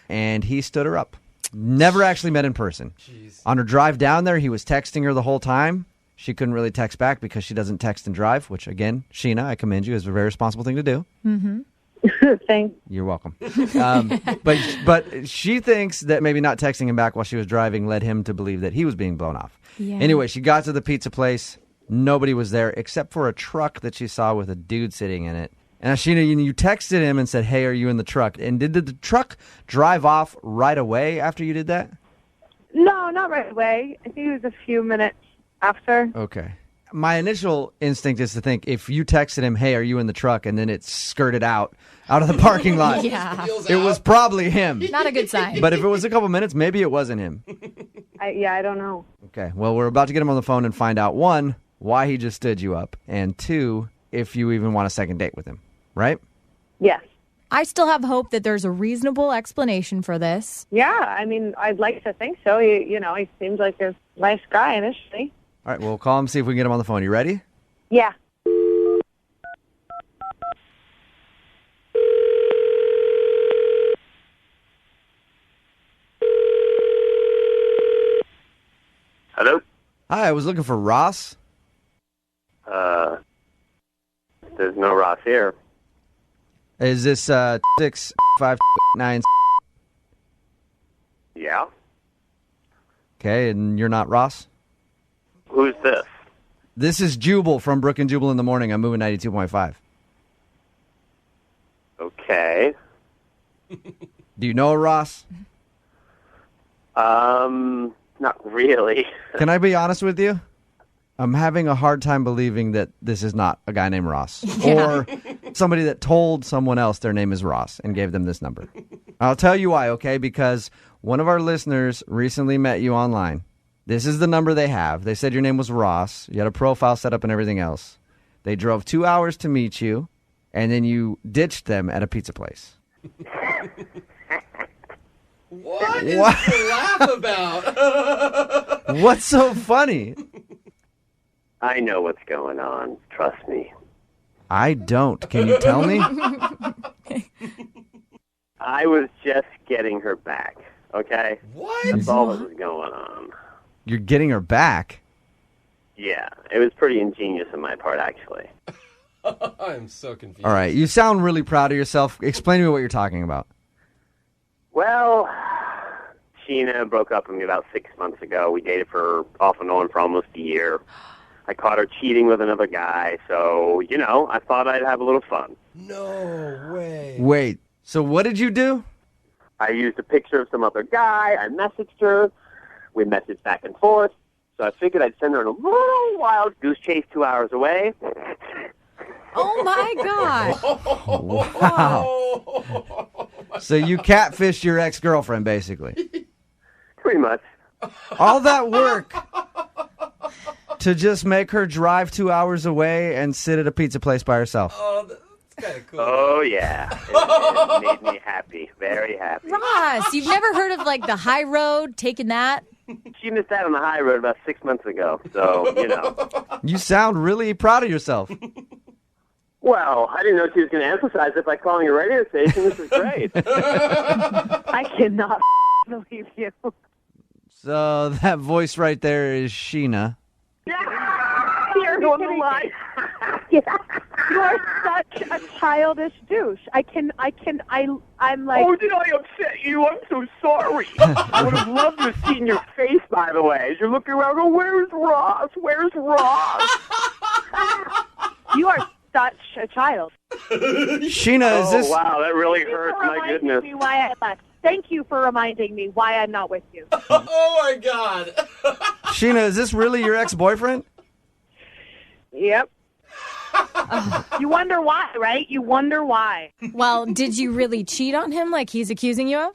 and he stood her up. Never actually met in person. Jeez. On her drive down there, he was texting her the whole time. She couldn't really text back because she doesn't text and drive, which, again, Sheena, I commend you. It's a very responsible thing to do. Mm-hmm. Thanks. You're welcome. But she thinks that maybe not texting him back while she was driving led him to believe that he was being blown off. Yeah. Anyway, she got to the pizza place. Nobody was there except for a truck that she saw with a dude sitting in it. And Sheena, you texted him and said, "Hey, are you in the truck?" And did the truck drive off right away after you did that? No, not right away. I think it was a few minutes after. Okay. My initial instinct is to think if you texted him, "Hey, are you in the truck?" and then it skirted out of the parking lot, Yeah. it was probably him. Not a good sign. But if it was a couple minutes, maybe it wasn't him. I don't know. Okay, well, we're about to get him on the phone and find out, one, why he just stood you up, and two, if you even want a second date with him, right? Yes. I still have hope that there's a reasonable explanation for this. Yeah, I mean, I'd like to think so. He seems like a nice guy initially. All right, we'll call him, see if we can get him on the phone. You ready? Yeah. Hello? Hi, I was looking for Ross. There's no Ross here. Is this 659? Yeah? Okay, and you're not Ross? Who's this? This is Jubal from Brooke and Jubal in the morning. I'm moving 92.5. Okay. Do you know Ross? Not really. Can I be honest with you? I'm having a hard time believing that this is not a guy named Ross. Or somebody that told someone else their name is Ross and gave them this number. I'll tell you why, okay? Because one of our listeners recently met you online. This is the number they have. They said your name was Ross. You had a profile set up and everything else. They drove 2 hours to meet you, and then you ditched them at a pizza place. What is to laugh about? What's so funny? I know what's going on. Trust me. I don't. Can you tell me? I was just getting her back, okay? What? That's all that was going on. You're getting her back. Yeah, it was pretty ingenious on my part, actually. I'm so confused. All right. You sound really proud of yourself. Explain to me what you're talking about. Well, Sheena broke up with me about 6 months ago. We dated for off and on for almost a year. I caught her cheating with another guy, so, I thought I'd have a little fun. No way. Wait. So what did you do? I used a picture of some other guy. I messaged her. We messaged back and forth. So I figured I'd send her on a little wild goose chase 2 hours away. Oh, my God. Wow. So you catfished your ex-girlfriend, basically. Pretty much. All that work to just make her drive 2 hours away and sit at a pizza place by herself. Oh, that's kind of cool. Oh, yeah. It made me happy. Very happy. Ross, you've never heard of, the high road, taking that? She missed out on the high road about 6 months ago, so, You sound really proud of yourself. Well, I didn't know she was going to emphasize it by calling a radio station. This is great. I cannot believe you. So that voice right there is Sheena. You're on the line. You are such a childish douche. I'm like. Oh, did I upset you? I'm so sorry. I would have loved to have seen your face, by the way, as you're looking around. Go, where's Ross? Where's Ross? You are such a child. Sheena, is this? Oh, wow, that really hurts. My goodness. Me why I left. Thank you for reminding me why I'm not with you. Oh my God. Sheena, is this really your ex-boyfriend? Yep. You wonder why, right? You wonder why. Well, did you really cheat on him like he's accusing you of?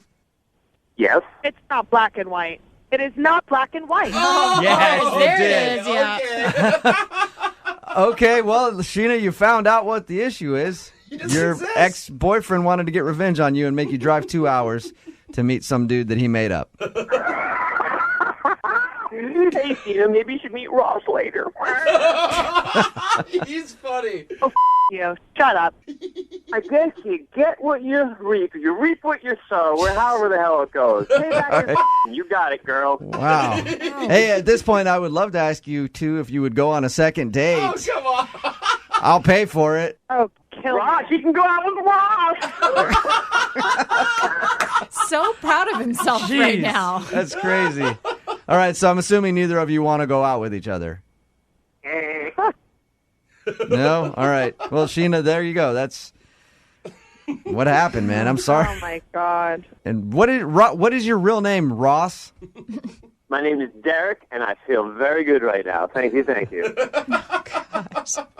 Yes. It's not black and white. It is not black and white. Yes, you there did. it is. Yeah. Okay, well, Sheena, you found out what the issue is. Your exists. ex-boyfriend wanted to get revenge on you and make you drive 2 hours to meet some dude that he made up. Hey, Tina, maybe you should meet Ross later. He's funny. Oh, you. Shut up. I guess you get what you reap. You reap what you sow, or however the hell it goes. Pay back your You got it, girl. Wow. Hey, at this point, I would love to ask you, too, if you would go on a second date. Oh, come on. I'll pay for it. Oh, kill Ross, me. you can go out with Ross. So proud of himself right Jeez, now. That's crazy. All right, so I'm assuming neither of you want to go out with each other. No? All right. Well, Sheena, there you go. That's what happened, man. I'm sorry. Oh, my God. And what is your real name, Ross? My name is Derek, and I feel very good right now. Thank you, thank you.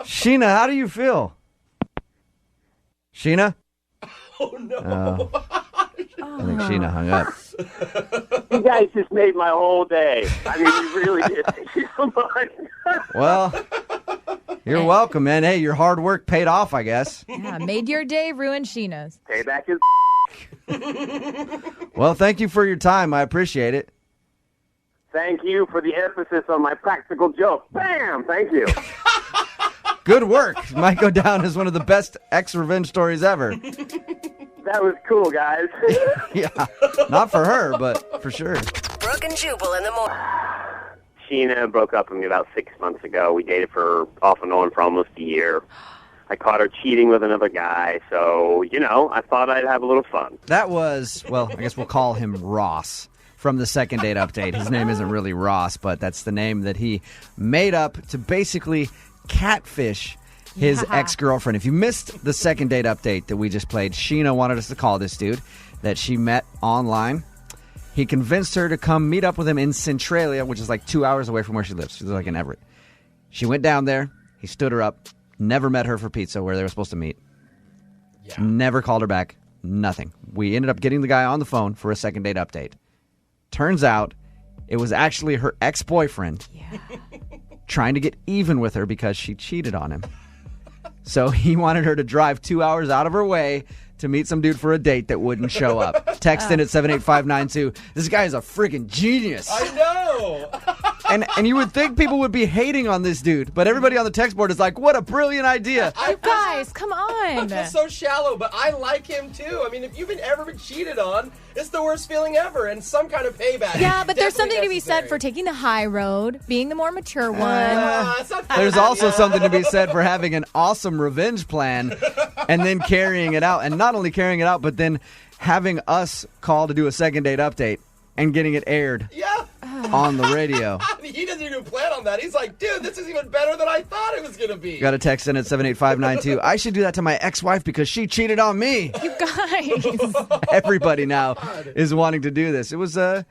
Sheena, how do you feel? Sheena? Oh, no. I think Sheena hung up. You guys just made my whole day. I mean, you really did. Thank you so much. Well, you're welcome, man. Hey, your hard work paid off, I guess. Yeah, made your day, ruined Sheena's. Payback is. Well, thank you for your time. I appreciate it. Thank you for the emphasis on my practical joke. Bam! Thank you. Good work. Might go down as one of the best ex-revenge stories ever. That was cool, guys. Yeah, not for her, but for sure. Brooke and Jubal in the morning. Sheena broke up with me about 6 months ago. We dated for off and on for almost a year. I caught her cheating with another guy, so, I thought I'd have a little fun. That was, well, I guess we'll call him Ross from the second date update. His name isn't really Ross, but that's the name that he made up to basically catfish his ex-girlfriend. If you missed the second date update that we just played, Sheena wanted us to call this dude that she met online. He convinced her to come meet up with him in Centralia, which is like 2 hours away from where she lives. She's like in Everett. She went down there. He stood her up. Never met her for pizza where they were supposed to meet. Yeah. Never called her back. Nothing. We ended up getting the guy on the phone for a second date update. Turns out it was actually her ex-boyfriend trying to get even with her because she cheated on him. So he wanted her to drive 2 hours out of her way to meet some dude for a date that wouldn't show up. Text in at 78592. This guy is a freaking genius. I know. And you would think people would be hating on this dude, but everybody on the text board is like, what a brilliant idea. You guys, come on. I feel so shallow, but I like him too. I mean, if you've ever been cheated on, it's the worst feeling ever, and some kind of payback. Yeah, but there's definitely something to be said for taking the high road, being the more mature one. It's not fair. There's also something to be said for having an awesome revenge plan and then carrying it out. And not only carrying it out, but then having us call to do a second date update and getting it aired on the radio. He doesn't even plan on that. He's like, dude, this is even better than I thought it was going to be. Got a text in at 78592. I should do that to my ex-wife because she cheated on me. You guys. Everybody now is wanting to do this. It was a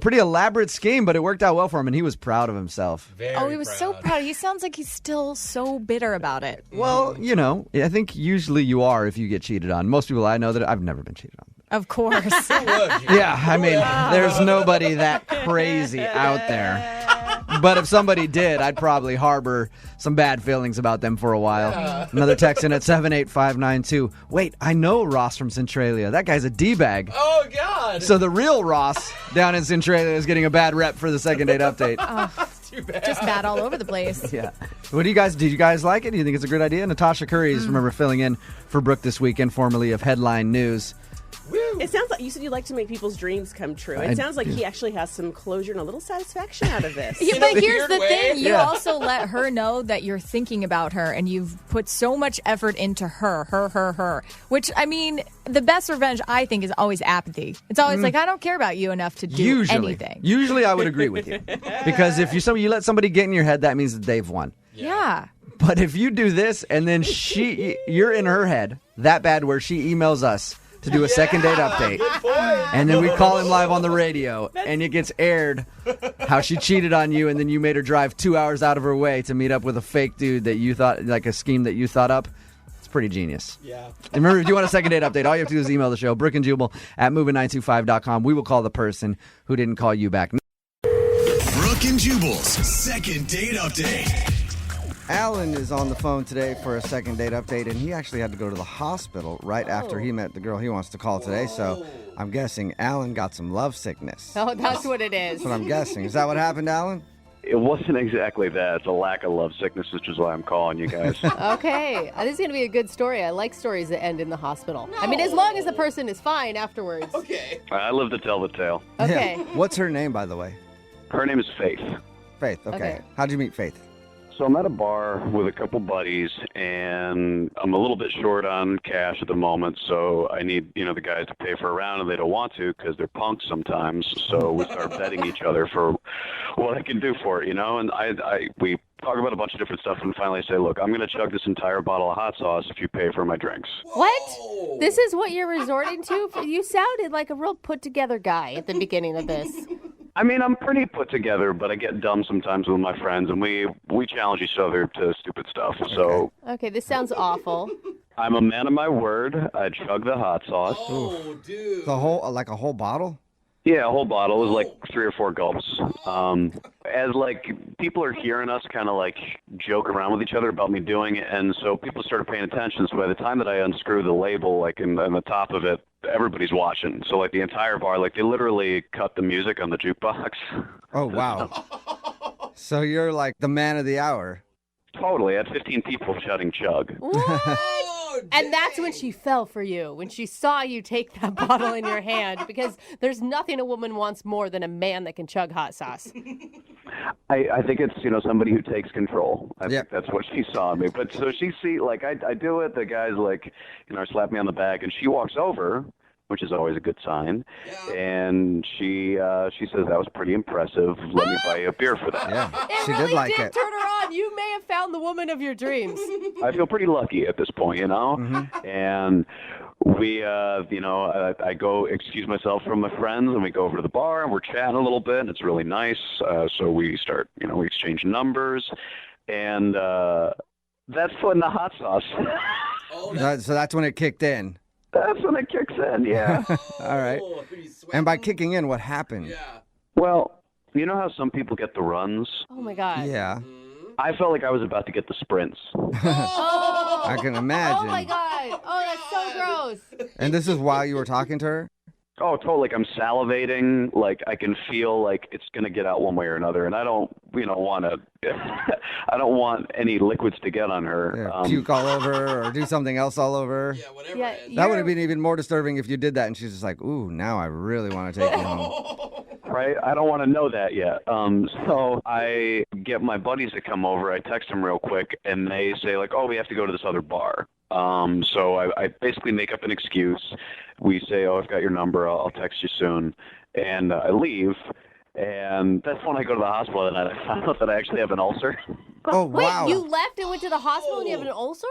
pretty elaborate scheme, but it worked out well for him, and he was proud of himself. He was so proud. He sounds like he's still so bitter about it. Well, I think usually you are if you get cheated on. Most people I know that I've never been cheated on. Of course. Yeah, I mean, there's nobody that crazy out there. But if somebody did, I'd probably harbor some bad feelings about them for a while. Yeah. Another text in at 78592. Wait, I know Ross from Centralia. That guy's a D-bag. Oh, God. So the real Ross down in Centralia is getting a bad rep for the second date update. Too bad. Just bad all over the place. Yeah. Did you guys like it? Do you think it's a good idea? Natasha Curry's, remember, filling in for Brooke this weekend, formerly of Headline News. Woo. It sounds like you said you like to make people's dreams come true. It sounds like he actually has some closure and a little satisfaction out of this. Yeah, but here's the thing. You also let her know that you're thinking about her and you've put so much effort into her. Which, I mean, the best revenge, I think, is always apathy. It's always like, I don't care about you enough to do anything. Usually I would agree with you. Because if you let somebody get in your head, that means that they've won. Yeah. But if you do this and then you're in her head that bad where she emails us to do a second date update, and then we call him live on the radio, and it gets aired how she cheated on you, and then you made her drive 2 hours out of her way to meet up with a fake dude that you thought, like a scheme that you thought up. It's pretty genius. Yeah. And remember, if you want a second date update, all you have to do is email the show, Brooke and Jubal at moving925.com. We will call the person who didn't call you back. Brooke and Jubal's second date update. Alan is on the phone today for a second date update, and he actually had to go to the hospital right after he met the girl he wants to call today. So I'm guessing Alan got some love sickness. Oh, that's what it is. That's what I'm guessing. Is that what happened, Alan? It wasn't exactly that. It's a lack of love sickness, which is why I'm calling you guys. Okay. This is going to be a good story. I like stories that end in the hospital. I mean, as long as the person is fine afterwards. Okay. I live to tell the tale. Okay. Yeah. What's her name, by the way? Her name is Faith. Faith, okay. How'd you meet Faith? So I'm at a bar with a couple buddies, and I'm a little bit short on cash at the moment, so I need, the guys to pay for a round, and they don't want to because they're punks sometimes. So we start betting each other for what I can do for it, and we talk about a bunch of different stuff, and finally say, look, I'm going to chug this entire bottle of hot sauce if you pay for my drinks. What? This is what you're resorting to? You sounded like a real put-together guy at the beginning of this. I mean, I'm pretty put together, but I get dumb sometimes with my friends, and we challenge each other to stupid stuff. So Okay, this sounds awful. I'm a man of my word. I chug the hot sauce. Oh, dude. The whole, like a whole bottle? Yeah, a whole bottle. It was like 3 or 4 gulps. As people are hearing us kind of joke around with each other about me doing it, and so people started paying attention. So by the time that I unscrew the label, in the top of it, everybody's watching. So the entire bar, they literally cut the music on the jukebox. Oh, wow. So you're like the man of the hour. Totally. I had 15 people shouting chug. What? And that's when she fell for you, when she saw you take that bottle in your hand, because there's nothing a woman wants more than a man that can chug hot sauce. I think it's, somebody who takes control. I think that's what she saw in me. But so she I do it, the guy's slap me on the back, and she walks over, which is always a good sign. Yeah. And she says, that was pretty impressive. Let me buy you a beer for that. Yeah, she really did like it. Turn her on. You may have found the woman of your dreams. I feel pretty lucky at this point, Mm-hmm. And we, I go excuse myself from my friends, and we go over to the bar, and we're chatting a little bit, and it's really nice. So we start, we exchange numbers, and that's when the hot sauce. So that's when it kicked in. That's when it kicks in, yeah. All right. And by kicking in, what happened? Yeah. Well, you know how some people get the runs? Oh, my God. Yeah. I felt like I was about to get the sprints. Oh. I can imagine. Oh, my God. Oh, that's so gross. And this is while you were talking to her? Oh, totally. I'm salivating. I can feel it's going to get out one way or another. And I don't, want to, I don't want any liquids to get on her. Yeah, puke all over or do something else all over. Yeah, whatever. Yeah, that would have been even more disturbing if you did that and she's just like, ooh, now I really want to take you home. Right? I don't want to know that yet. So I get my buddies to come over. I text them real quick, and they say, oh, we have to go to this other bar. So I basically make up an excuse. We say, oh, I've got your number. I'll text you soon. And I leave. And that's when I go to the hospital, and I found out that I actually have an ulcer. Oh, wow. Wait, you left and went to the hospital and you have an ulcer?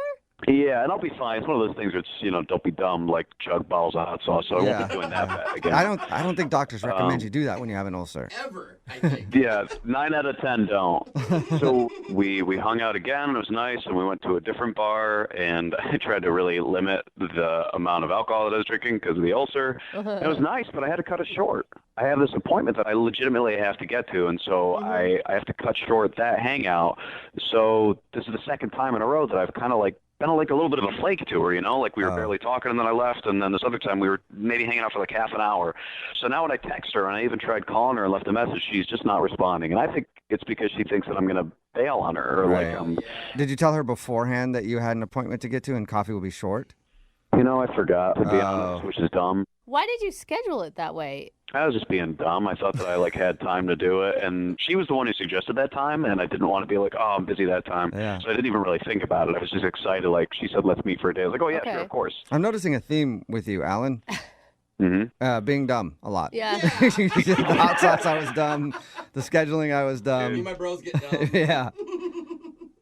Yeah, and I'll be fine. It's one of those things where it's, don't be dumb, chug bottles of hot sauce. So I won't be doing that again. I don't think doctors recommend you do that when you have an ulcer. Ever, I think. Yeah, 9 out of 10 don't. So we hung out again. It was nice, and we went to a different bar, and I tried to really limit the amount of alcohol that I was drinking because of the ulcer. And it was nice, but I had to cut it short. I have this appointment that I legitimately have to get to, and so I have to cut short that hangout. So this is the second time in a row that I've kind of been a little bit of a flake to her, we were barely talking, and then I left, and then this other time we were maybe hanging out for half an hour. So now when I text her, and I even tried calling her and left a message, she's just not responding, and I think it's because she thinks that I'm going to bail on her. Or right. Did you tell her beforehand that you had an appointment to get to and coffee will be short? I forgot, to be honest, which is dumb. Why did you schedule it that way? I was just being dumb. I thought that I had time to do it, and she was the one who suggested that time, and I didn't want to be oh, I'm busy that time. Yeah. So I didn't even really think about it. I was just excited. She said, let's meet for a day. I was like, oh yeah, sure, of course. I'm noticing a theme with you, Alan. Mm-hmm. Being dumb a lot. Yeah. The hot sauce, I was dumb. The scheduling, I was dumb. Me and my bros get dumb. Yeah.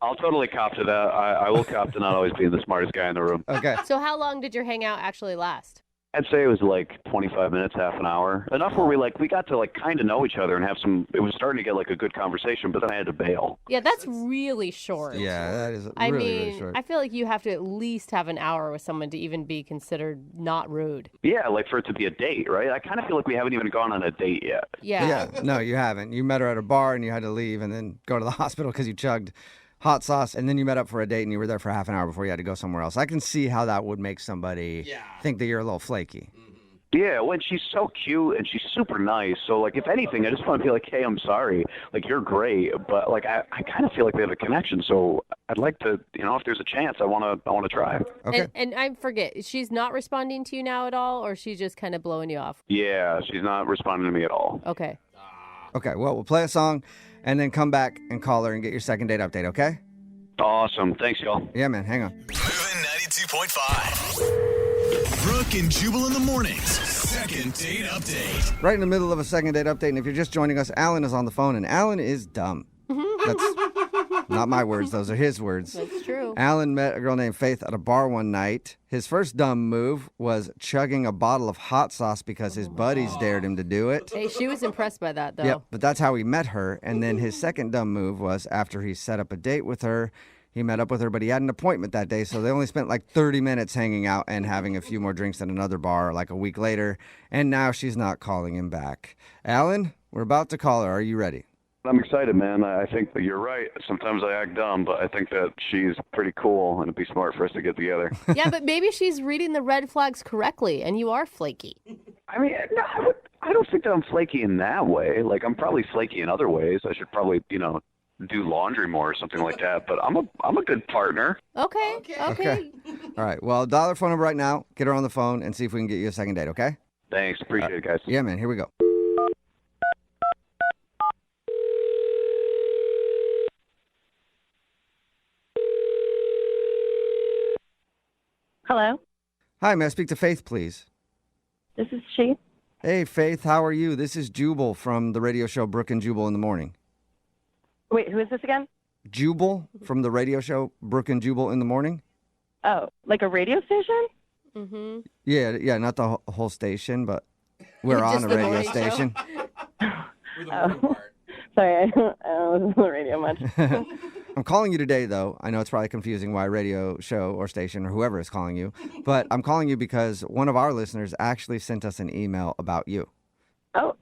I'll totally cop to that. I will cop to not always being the smartest guy in the room. Okay. So how long did your hangout actually last? I'd say it was like 25 minutes, half an hour. Enough where we got to kind of know each other and have some. It was starting to get a good conversation, but then I had to bail. Yeah, that's really short. Yeah, that is I really, mean, really short. I feel like you have to at least have an hour with someone to even be considered not rude. Yeah, for it to be a date, right? I kind of feel like we haven't even gone on a date yet. Yeah. No, you haven't. You met her at a bar and you had to leave and then go to the hospital because you chugged hot sauce, and then you met up for a date and you were there for half an hour before you had to go somewhere else. I can see how that would make somebody think that you're a little flaky. Yeah, when she's so cute and she's super nice. So, if anything, I just want to be like, hey, I'm sorry. You're great. But, I kind of feel like we have a connection. So I'd like to, if there's a chance, I want to try. Okay. And I forget, she's not responding to you now at all, or she's just kind of blowing you off? Yeah, she's not responding to me at all. Okay. Okay, well, we'll play a song and then come back and call her and get your second date update, okay? Awesome. Thanks, y'all. Yeah, man. Hang on. Moving 92.5. Brooke and Jubal in the mornings. Second date update. Right in the middle of a second date update, and if you're just joining us, Alan is on the phone, and Alan is dumb. That's not my words. Those are his words. That's true. Alan met a girl named Faith at a bar one night. His first dumb move was chugging a bottle of hot sauce because his buddies dared him to do it. Hey, she was impressed by that, though. Yep, but that's how he met her. And then his second dumb move was after he set up a date with her, he met up with her, but he had an appointment that day, so they only spent 30 minutes hanging out and having a few more drinks at another bar a week later, and now she's not calling him back. Alan, we're about to call her. Are you ready? I'm excited, man. I think that you're right. Sometimes I act dumb, but I think that she's pretty cool, and it'd be smart for us to get together. Yeah, but maybe she's reading the red flags correctly, and you are flaky. I mean, no, I don't think that I'm flaky in that way. I'm probably flaky in other ways. I should probably, do laundry more or something like that. But I'm a good partner. Okay. All right. Well, dial her phone number right now. Get her on the phone and see if we can get you a second date. Okay? Thanks. Appreciate it, guys. Yeah, man. Here we go. Hello, Hi, may I speak to Faith, please? this is she. Hey, Faith. How are you? This is Jubal from the radio show Brooke and Jubal in the morning. Wait, who is this again? Jubal from the radio show Brooke and Jubal in the morning? Oh, like a radio station? Mm-hmm. Yeah, not the whole station, but we're on a radio station. Oh. Sorry, I don't listen to the radio much. I'm calling you today, though. I know it's probably confusing why radio show or station or whoever is calling you, but I'm calling you because one of our listeners actually sent us an email about you. Oh,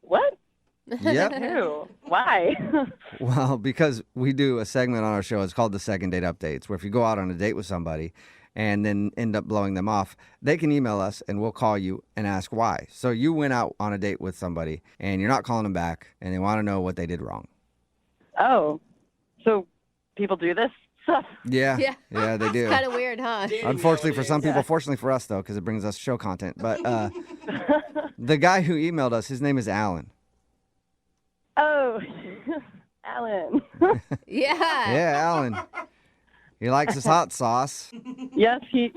what? Yep. Who? Why? Well, because we do a segment on our show. It's called the Second Date Updates, where if you go out on a date with somebody and then end up blowing them off, they can email us and we'll call you and ask why. So you went out on a date with somebody and you're not calling them back and they want to know what they did wrong. Oh, so people do this stuff? Yeah, they do. It's kind of weird, huh? Unfortunately for some people, fortunately for us, though, because it brings us show content. But the guy who emailed us, his name is Alan. Oh, Alan. Yeah, Alan. He likes his hot sauce. Yes, he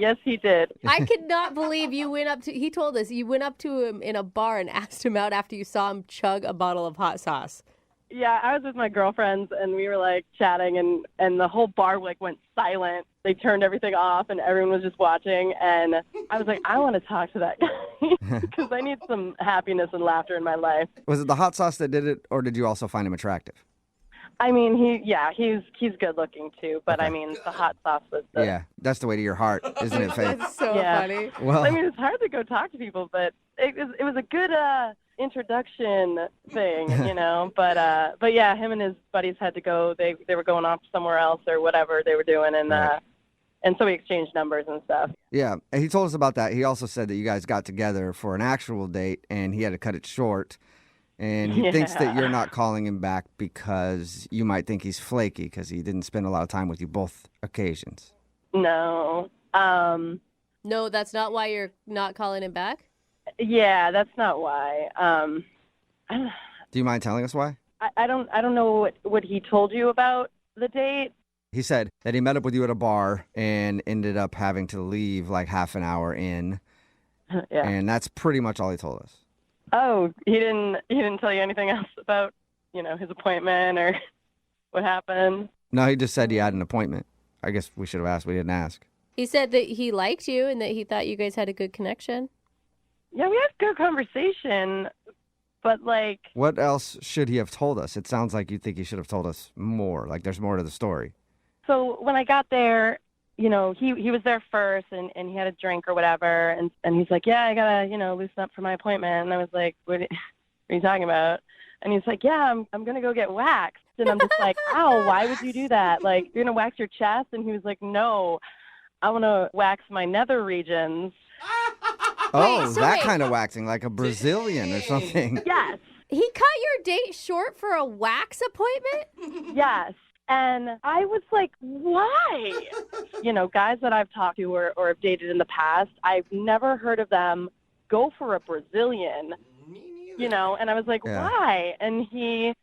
did. I could not believe you went up to, he told us, you went up to him in a bar and asked him out after you saw him chug a bottle of hot sauce. Yeah, I was with my girlfriends and we were chatting and the whole bar went silent. They turned everything off and everyone was just watching and I was like, I want to talk to that guy because I need some happiness and laughter in my life. Was it the hot sauce that did it, or did you also find him attractive? I mean, he's good looking too, but Okay. I mean, the hot sauce was the... Yeah, that's the way to your heart, isn't it, Faith? That's so Yeah. funny. Well, I mean, it's hard to go talk to people, but it was a good introduction thing, But yeah, him and his buddies had to go. They were going off somewhere else or whatever they were doing, and Right. and so we exchanged numbers and stuff. yeah, and he told us about that. He also said that you guys got together for an actual date, and he had to cut it short. And he thinks that you're not calling him back because you might think he's flaky because he didn't spend a lot of time with you both occasions. No, No, that's not why you're not calling him back? yeah, that's not why. Do you mind telling us why? I don't know what he told you about the date. He said that he met up with you at a bar and ended up having to leave half an hour in. Yeah. And that's pretty much all he told us. Oh, he didn't tell you anything else about his appointment or what happened? No, he just said he had an appointment. I guess we should have asked. We didn't ask. He said that he liked you and that he thought you guys had a good connection. Yeah, we had good conversation, but like... What else should he have told us? It sounds like you think he should have told us more. Like there's more to the story. So when I got there, he was there first and he had a drink or whatever. And he's like, yeah, I got to, loosen up for my appointment. And I was like, what are you talking about? And he's like, yeah, I'm going to go get waxed. And I'm just like, ow, why would you do that? Like, you're going to wax your chest? And he was like, no, I want to wax my nether regions. Oh, that kind of waxing, like a Brazilian or something. Yes. He cut your date short for a wax appointment? Yes. And I was like, why? Guys that I've talked to or have dated in the past, I've never heard of them go for a Brazilian, and I was like, why? And he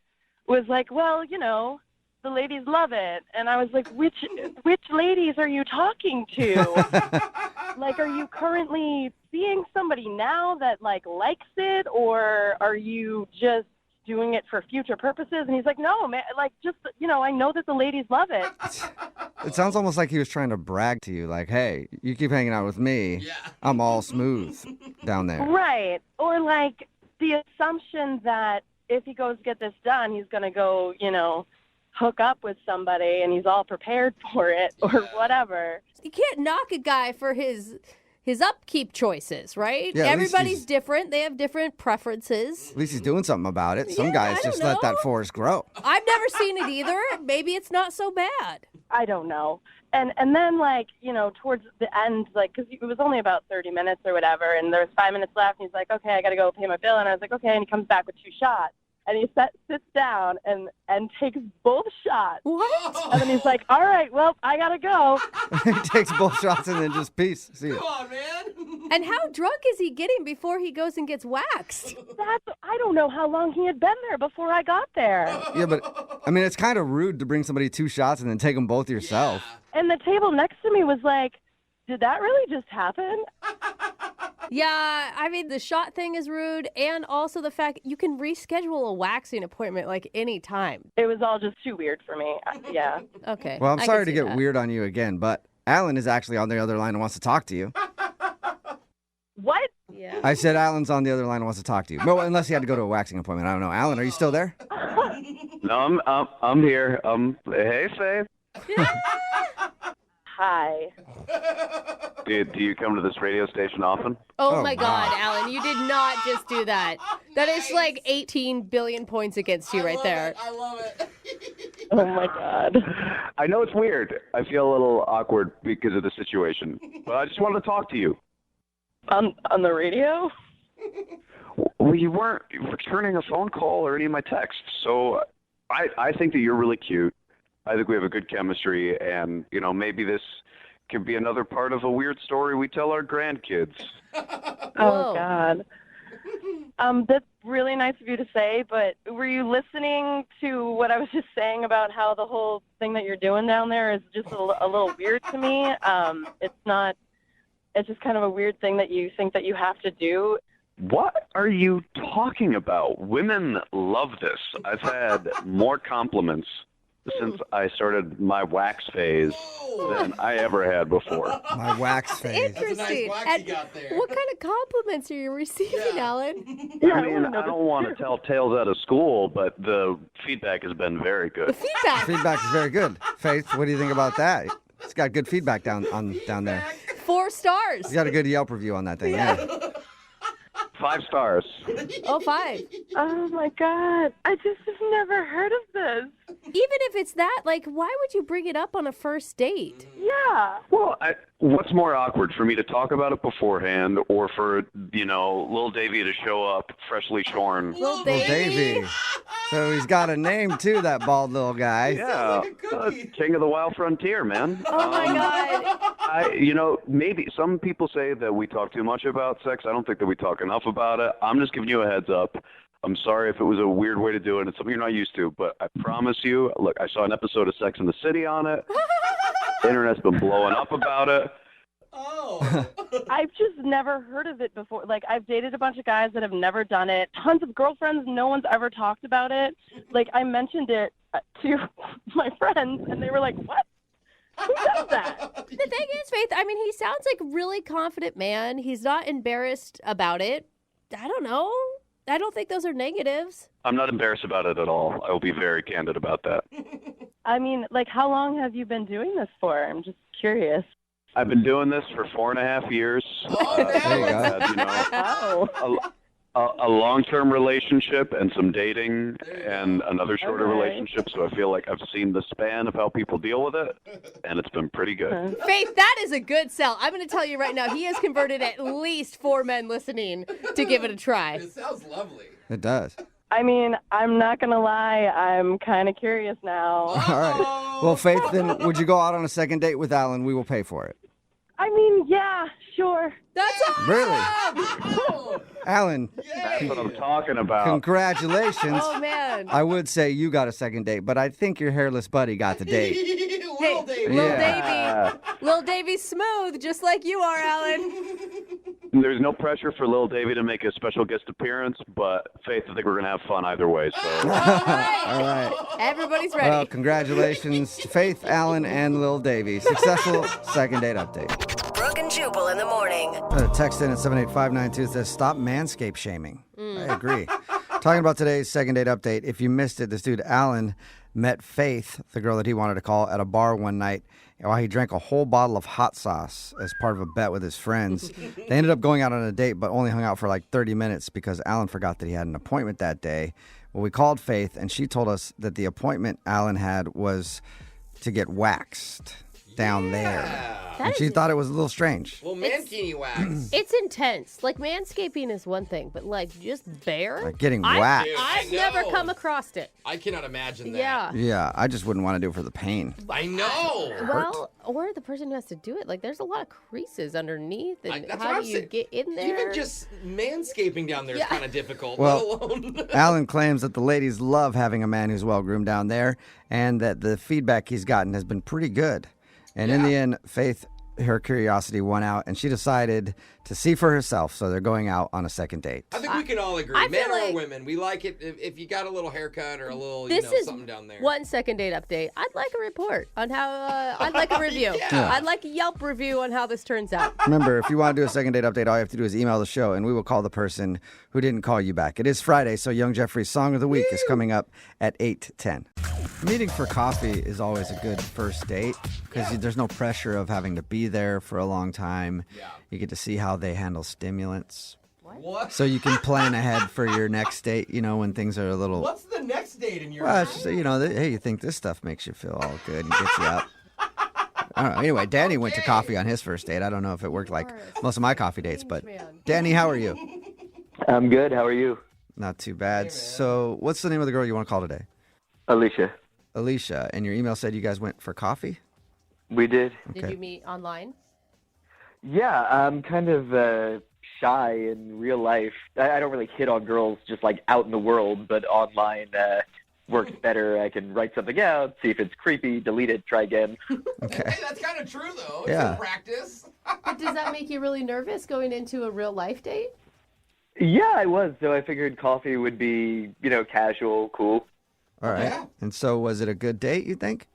was like, well, the ladies love it. And I was like, which ladies are you talking to? Like, are you currently seeing somebody now that likes it, or are you just doing it for future purposes? And he's like, no, man, I know that the ladies love it. It sounds almost like he was trying to brag to you, like, hey, you keep hanging out with me, I'm all smooth down there. Right. Or like the assumption that if he goes get this done, he's going to go, hook up with somebody and he's all prepared for it or whatever. You can't knock a guy for his upkeep choices, right? Yeah, everybody's different. They have different preferences. At least he's doing something about it. Some guys just let that forest grow. I've never seen it either. Maybe it's not so bad. I don't know. And then, towards the end, because it was only about 30 minutes or whatever, and there was 5 minutes left, and he's like, okay, I got to go pay my bill. And I was like, okay. And he comes back with 2 shots. And he sits down and takes both shots. What? And then he's like, all right, well, I got to go. He takes both shots and then just peace. See you. Come on, man. And how drunk is he getting before he goes and gets waxed? I don't know how long he had been there before I got there. Yeah, but, it's kind of rude to bring somebody 2 shots and then take them both yourself. Yeah. And the table next to me was like, did that really just happen? Yeah, the shot thing is rude, and also the fact you can reschedule a waxing appointment any time. It was all just too weird for me. Yeah. Okay. Well, I'm sorry to get weird on you again, but Alan is actually on the other line and wants to talk to you. What? Yeah. I said Alan's on the other line and wants to talk to you. Well, unless he had to go to a waxing appointment. I don't know. Alan, are you still there? No, I'm here. Hey, Faith. Yeah. Hi. Do you come to this radio station often? Oh my God, Alan, you did not just do that. That is 18 billion points against you right there. I love it. Oh my God. I know it's weird. I feel a little awkward because of the situation, but I just wanted to talk to you. On the radio? Well, you weren't returning a phone call or any of my texts, so I think that you're really cute. I think we have a good chemistry, and, maybe this could be another part of a weird story we tell our grandkids. Oh, God. That's really nice of you to say, but were you listening to what I was just saying about how the whole thing that you're doing down there is just a little weird to me? It's just kind of a weird thing that you think that you have to do. What are you talking about? Women love this. I've had more compliments since I started my wax phase than I ever had before. My wax phase. Interesting. That's a nice wax you got there. What kind of compliments are you receiving, Alan? I don't want to tell tales out of school, but the feedback has been very good. The feedback. Feedback is very good. Faith, what do you think about that? It's got good feedback down there. 4 stars. You got a good Yelp review on that thing. Yeah. 5 stars. Oh, 5. Oh, my God. I just have never heard of this. Even if it's that, why would you bring it up on a first date? Yeah. Well, what's more awkward, for me to talk about it beforehand or for, little Davey to show up freshly shorn? Little Davey. So he's got a name, too, that bald little guy. Yeah. King of the Wild Frontier, man. Oh, my God. Maybe some people say that we talk too much about sex. I don't think that we talk enough about it. I'm just giving you a heads up. I'm sorry if it was a weird way to do it. It's something you're not used to, but I promise you, look, I saw an episode of Sex and the City on it. The internet's been blowing up about it. Oh. I've just never heard of it before. I've dated a bunch of guys that have never done it. Tons of girlfriends, no one's ever talked about it. I mentioned it to my friends, and they were like, what? Who does that? The thing is, Faith, I mean, he sounds like a really confident man. He's not embarrassed about it. I don't know. I don't think those are negatives. I'm not embarrassed about it at all. I will be very candid about that. I mean, like, how long have you been doing this for? I'm just curious. I've been doing this for 4.5 years. A long-term relationship and some dating and another shorter relationship. So I feel like I've seen the span of how people deal with it, and it's been pretty good. Faith, that is a good sell. I'm going to tell you right now, he has converted at least 4 men listening to give it a try. It sounds lovely. It does. I mean, I'm not going to lie. I'm kind of curious now. All right. Well, Faith, then would you go out on a second date with Alan? We will pay for it. I mean, yeah, sure. That's awesome. Really? Alan. That's what I'm talking about. Congratulations. Oh, man. I would say you got a second date, but I think your hairless buddy got the date. Lil Davey. Lil Davey's smooth, just like you are, Alan. There's no pressure for Lil Davey to make a special guest appearance, but Faith, I think we're going to have fun either way. So. All right. Everybody's ready. Well, congratulations to Faith, Alan, and Lil Davey. Successful second date update. Brooke and Jubal in the morning. Text in at 78592 says, stop manscape shaming. I agree. Talking about today's second date update. If you missed it, this dude, Alan, met Faith, the girl that he wanted to call, at a bar one night while he drank a whole bottle of hot sauce as part of a bet with his friends. They ended up going out on a date, but only hung out for like 30 minutes because Alan forgot that he had an appointment that day. Well, we called Faith, and she told us that the appointment Alan had was to get waxed down there. And she thought it was a little strange. Well, mankini wax. It's intense. Like, manscaping is one thing, but, like, just bare? Like getting waxed. I've never come across it. I cannot imagine that. Yeah. Yeah, I just wouldn't want to do it for the pain. I know. Well, or the person who has to do it. Like, there's a lot of creases underneath, and That's how what do I'm you saying. get in there? Even just manscaping down there is kind of difficult, Well, let alone... Alan claims that the ladies love having a man who's well-groomed down there, and that the feedback he's gotten has been pretty good. And in the end, Faith, her curiosity won out, and she decided to see for herself. So they're going out on a second date. I think we can all agree, men or women, we like it if you got a little haircut or a little, something down there. 1 second date update. I'd like a report on how, I'd like a review. Yeah. I'd like a Yelp review on how this turns out. Remember, if you want to do a second date update, all you have to do is email the show, and we will call the person who didn't call you back. It is Friday, so Young Jeffrey's Song of the Week is coming up at 8:10. Meeting for coffee is always a good first date because there's no pressure of having to be there for a long time. Yeah. You get to see how they handle stimulants. What? So you can plan ahead for your next date, when things are a little... What's the next date in your Well, it's just, hey, you think this stuff makes you feel all good and gets you up. I don't know. Anyway, Danny went to coffee on his first date. I don't know if it worked like most of my coffee dates, but Danny, how are you? I'm good. How are you? Not too bad. So what's the name of the girl you want to call today? Alicia. Alicia. And your email said you guys went for coffee? We did. Okay. Did you meet online? Yeah, I'm kind of shy in real life. I don't really hit on girls just like out in the world, but online works better. I can write something out, see if it's creepy, delete it, try again. Okay. Hey, that's kind of true, though. It's Yeah. in practice. But does that make you really nervous going into a real life date? Yeah, I was. So I figured coffee would be, casual, cool. All right. Yeah. And so was it a good date, you think?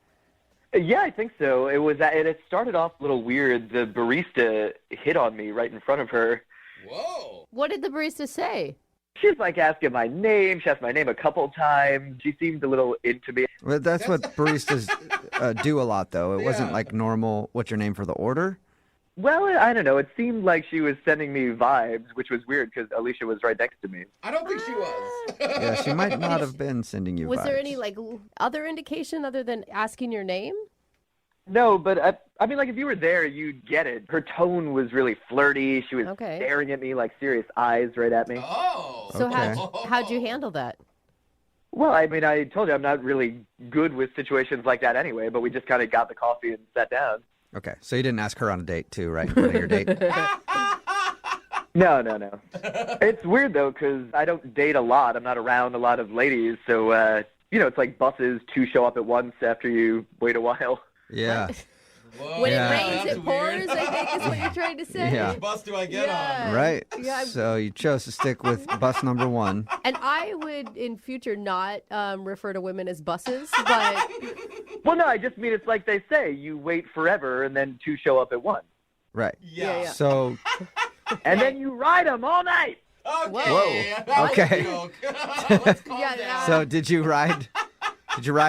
Yeah, I think so. It was. It started off a little weird. The barista hit on me right in front of her. Whoa. What did the barista say? She was like asking my name. She asked my name a couple times. She seemed a little into me. Well, that's what baristas do a lot, though. It wasn't like normal, what's your name for the order? Well, I don't know. It seemed like she was sending me vibes, which was weird because Alicia was right next to me. I don't think she was. Yeah, she might not have been sending you Was vibes. there any other indication other than asking your name? No, but I mean, like if you were there, you'd get it. Her tone was really flirty. She was Okay. staring at me like serious eyes right at me. Oh. So Okay. how'd you handle that? Well, I mean, I told you I'm not really good with situations like that anyway, but we just kind of got the coffee and sat down. Okay, so you didn't ask her on a date, too, right, in front of your date? No. It's weird, though, because I don't date a lot. I'm not around a lot of ladies, so, it's like buses, 2 show up at once after you wait a while. Yeah. When Yeah. it rains, That's it pours, weird. I think is what you're trying to say. Yeah. Which bus do I get Yeah. on? Right. Yeah, I'm- So you chose to stick with bus number 1. And I would, in future, not refer to women as buses, but Well, no, I just mean it's like they say, you wait forever and then 2 show up at once. Right. Yeah. So, And then you ride them all night. Okay. Whoa. That was a Okay. joke. Let's calm Yeah, down. so did you ride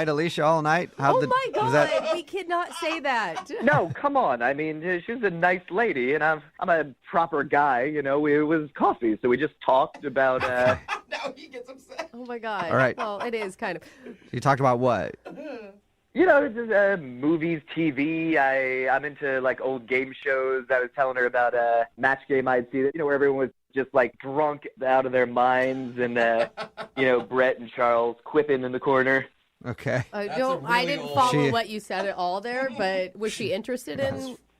Alicia all night? oh my God, was that- we cannot say that. No, come on. I mean, she was a nice lady, and I'm a proper guy. You know, it was coffee, so we just talked about. Now he gets upset. Oh my God. All right. Well, it is kind of. You talked about what? You know, just, movies, TV. I'm into like old game shows. I was telling her about a match game I'd seen. You know, where everyone was just like drunk out of their minds, and you know, Brett and Charles quipping in the corner. Okay. I That's don't. a I really didn't old- follow She- what you said at all there. But was she interested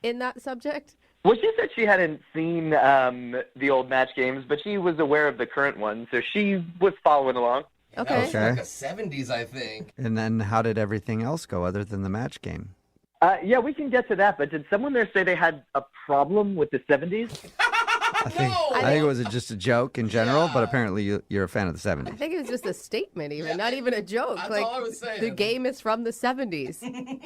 in that subject? Well, she said she hadn't seen the old match games, but she was aware of the current one, so she was following along. That Okay. was from, like the 70s, I think. And then how did everything else go other than the match game? Yeah, we can get to that, but did someone there say they had a problem with the 70s? I think it was just a joke in general, but apparently you're a fan of the I 70s. think it was just a statement, even not even a joke. That's like all I was saying. the game is from the 70s.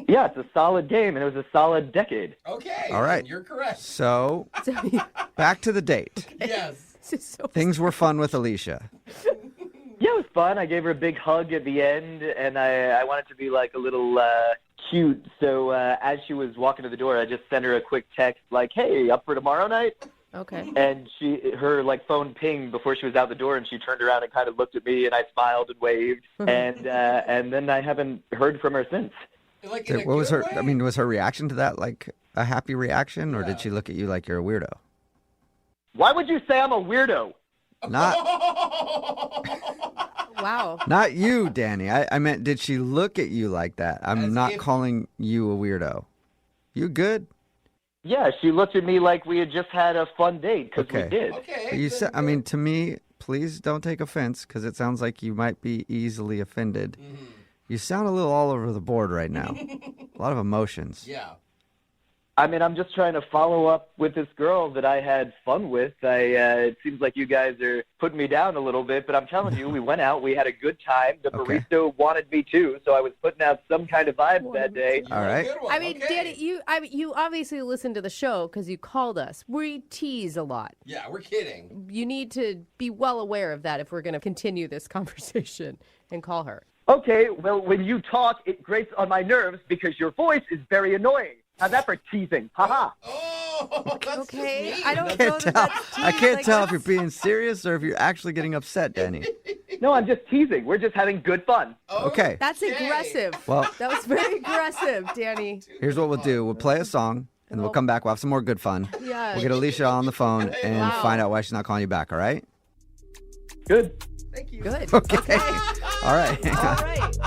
Yeah, it's a solid game, and it was a solid decade. Okay. All right. then You're correct. So, So, back to the date. Yes. this is so Things were fun with Alicia. Yeah, it was fun. I gave her a big hug at the end, and I wanted to be like a little cute. So as she was walking to the door, I just sent her a quick text like, "Hey, up for tomorrow night?" okay. And her like phone pinged before she was out the door, and she turned around and kind of looked at me, and I smiled and waved, and then I haven't heard from her since. Like in a What was good her? way? I mean, was her reaction to that like a happy reaction, or did she look at you like you're a weirdo? Why would you say I'm a weirdo? Not, Wow. not you, Danny. I meant, did she look at you like that? I'm As not if- calling you a weirdo. You good? Yeah, she looked at me like we had just had a fun date because Okay. we did. Okay. You then said. I mean, to me, please don't take offense because it sounds like you might be easily offended. You sound a little all over the board right now. A lot of emotions. Yeah. I mean, I'm just trying to follow up with this girl that I had fun with. It seems like you guys are putting me down a little bit, but I'm telling you, we went out, we had a good time. The Okay. barista wanted me too, so I was putting out some kind of vibe that day. All right. Good one. I mean, okay. Danny, you obviously listened to the show because you called us. We tease a lot. Yeah, we're kidding. You need to be well aware of that if we're going to continue this conversation and call her. Okay, well, when you talk, it grates on my nerves because your voice is very annoying. How's that for teasing? Haha. Oh, that's Okay, just mean. I don't know Can't that tell. that's I tease, can't like, tell if you're that's- being serious or if you're actually getting upset, Danny. No, I'm just teasing. We're just having good fun. Okay. That's aggressive. Well- that was very aggressive, Danny. Here's what we'll do. We'll play a song, and then we'll come back. We'll have some more good fun. Yeah. We'll get Alicia on the phone and Wow. find out why she's not calling you back, all right? Good. Thank you. Good. Okay. All right. All right.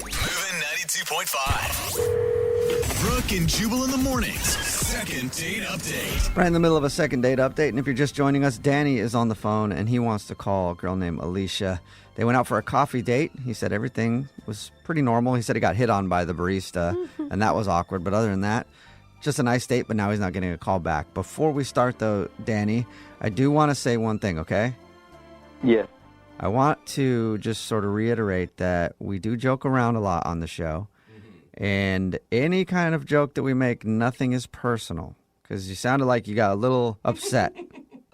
Moving 92.5. Brooke and Jubal in the mornings. Second date update. Right in the middle of a second date update, and if you're just joining us, Danny is on the phone, and he wants to call a girl named Alicia. They went out for a coffee date. He said everything was pretty normal. He said he got hit on by the barista, and that was awkward. But other than that, just a nice date, but now he's not getting a call back. Before we start, though, Danny, I do want to say one thing, okay? Yeah. I want to just sort of reiterate that we do joke around a lot on the show. And any kind of joke that we make, nothing is personal. Because you sounded like you got a little upset.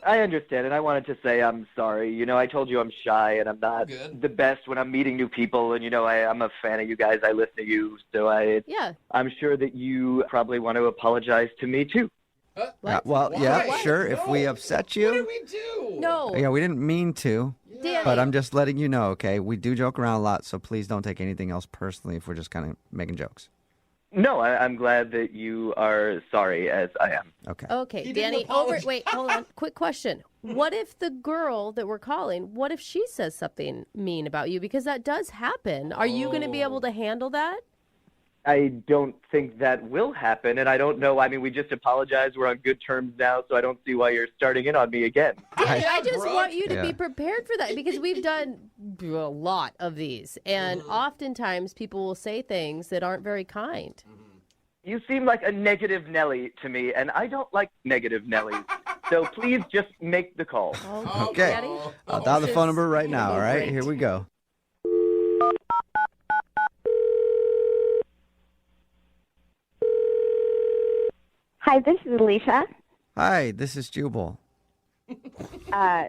I understand, and I wanted to say I'm sorry. You know, I told you I'm shy, and I'm not Good. the best when I'm meeting new people. And, you know, I'm a fan of you guys. I listen to you. So Yeah. I'm sure that you probably want to apologize to me, too. Well, Why? yeah, What? sure. If we upset What did you, we do? No. yeah, we didn't mean to. Danny. But I'm just letting you know, okay? We do joke around a lot, so please don't take anything else personally if we're just kind of making jokes. No, I'm glad that you are sorry, as I am. Okay. Okay, He didn't Danny. apologize. Wait, hold on. Quick question. What if the girl that we're calling, what if she says something mean about you? Because that does happen. Are you going to be able to handle that? I don't think that will happen, and I don't know. I mean, we just apologized. We're on good terms now, so I don't see why you're starting in on me again. Danny, I Yeah, just Brooke. want you to be Yeah. prepared for that because we've done a lot of these. And oftentimes people will say things that aren't very kind. You seem like a negative Nelly to me, and I don't like negative Nellies. So please just make the call. Okay. I'll dial the phone number right now, all right? Here we go. Hi, this is Alicia. Hi, this is Jubal. I'm,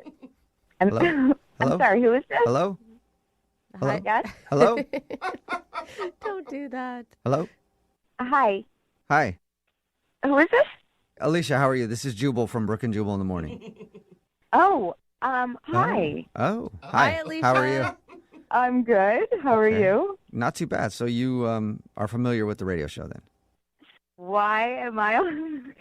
Hello? I'm Hello? sorry, who is this? Hello? Hello? Yes? Hello? Don't do that. Hello? Hi. Hi. Who is this? Alicia, how are you? This is Jubal from Brooke and Jubal in the morning. Oh, hi. Oh, hi. Alicia. How are you? I'm good. How are Okay. you? Not too bad. So you are familiar with the radio show then? Why am I on?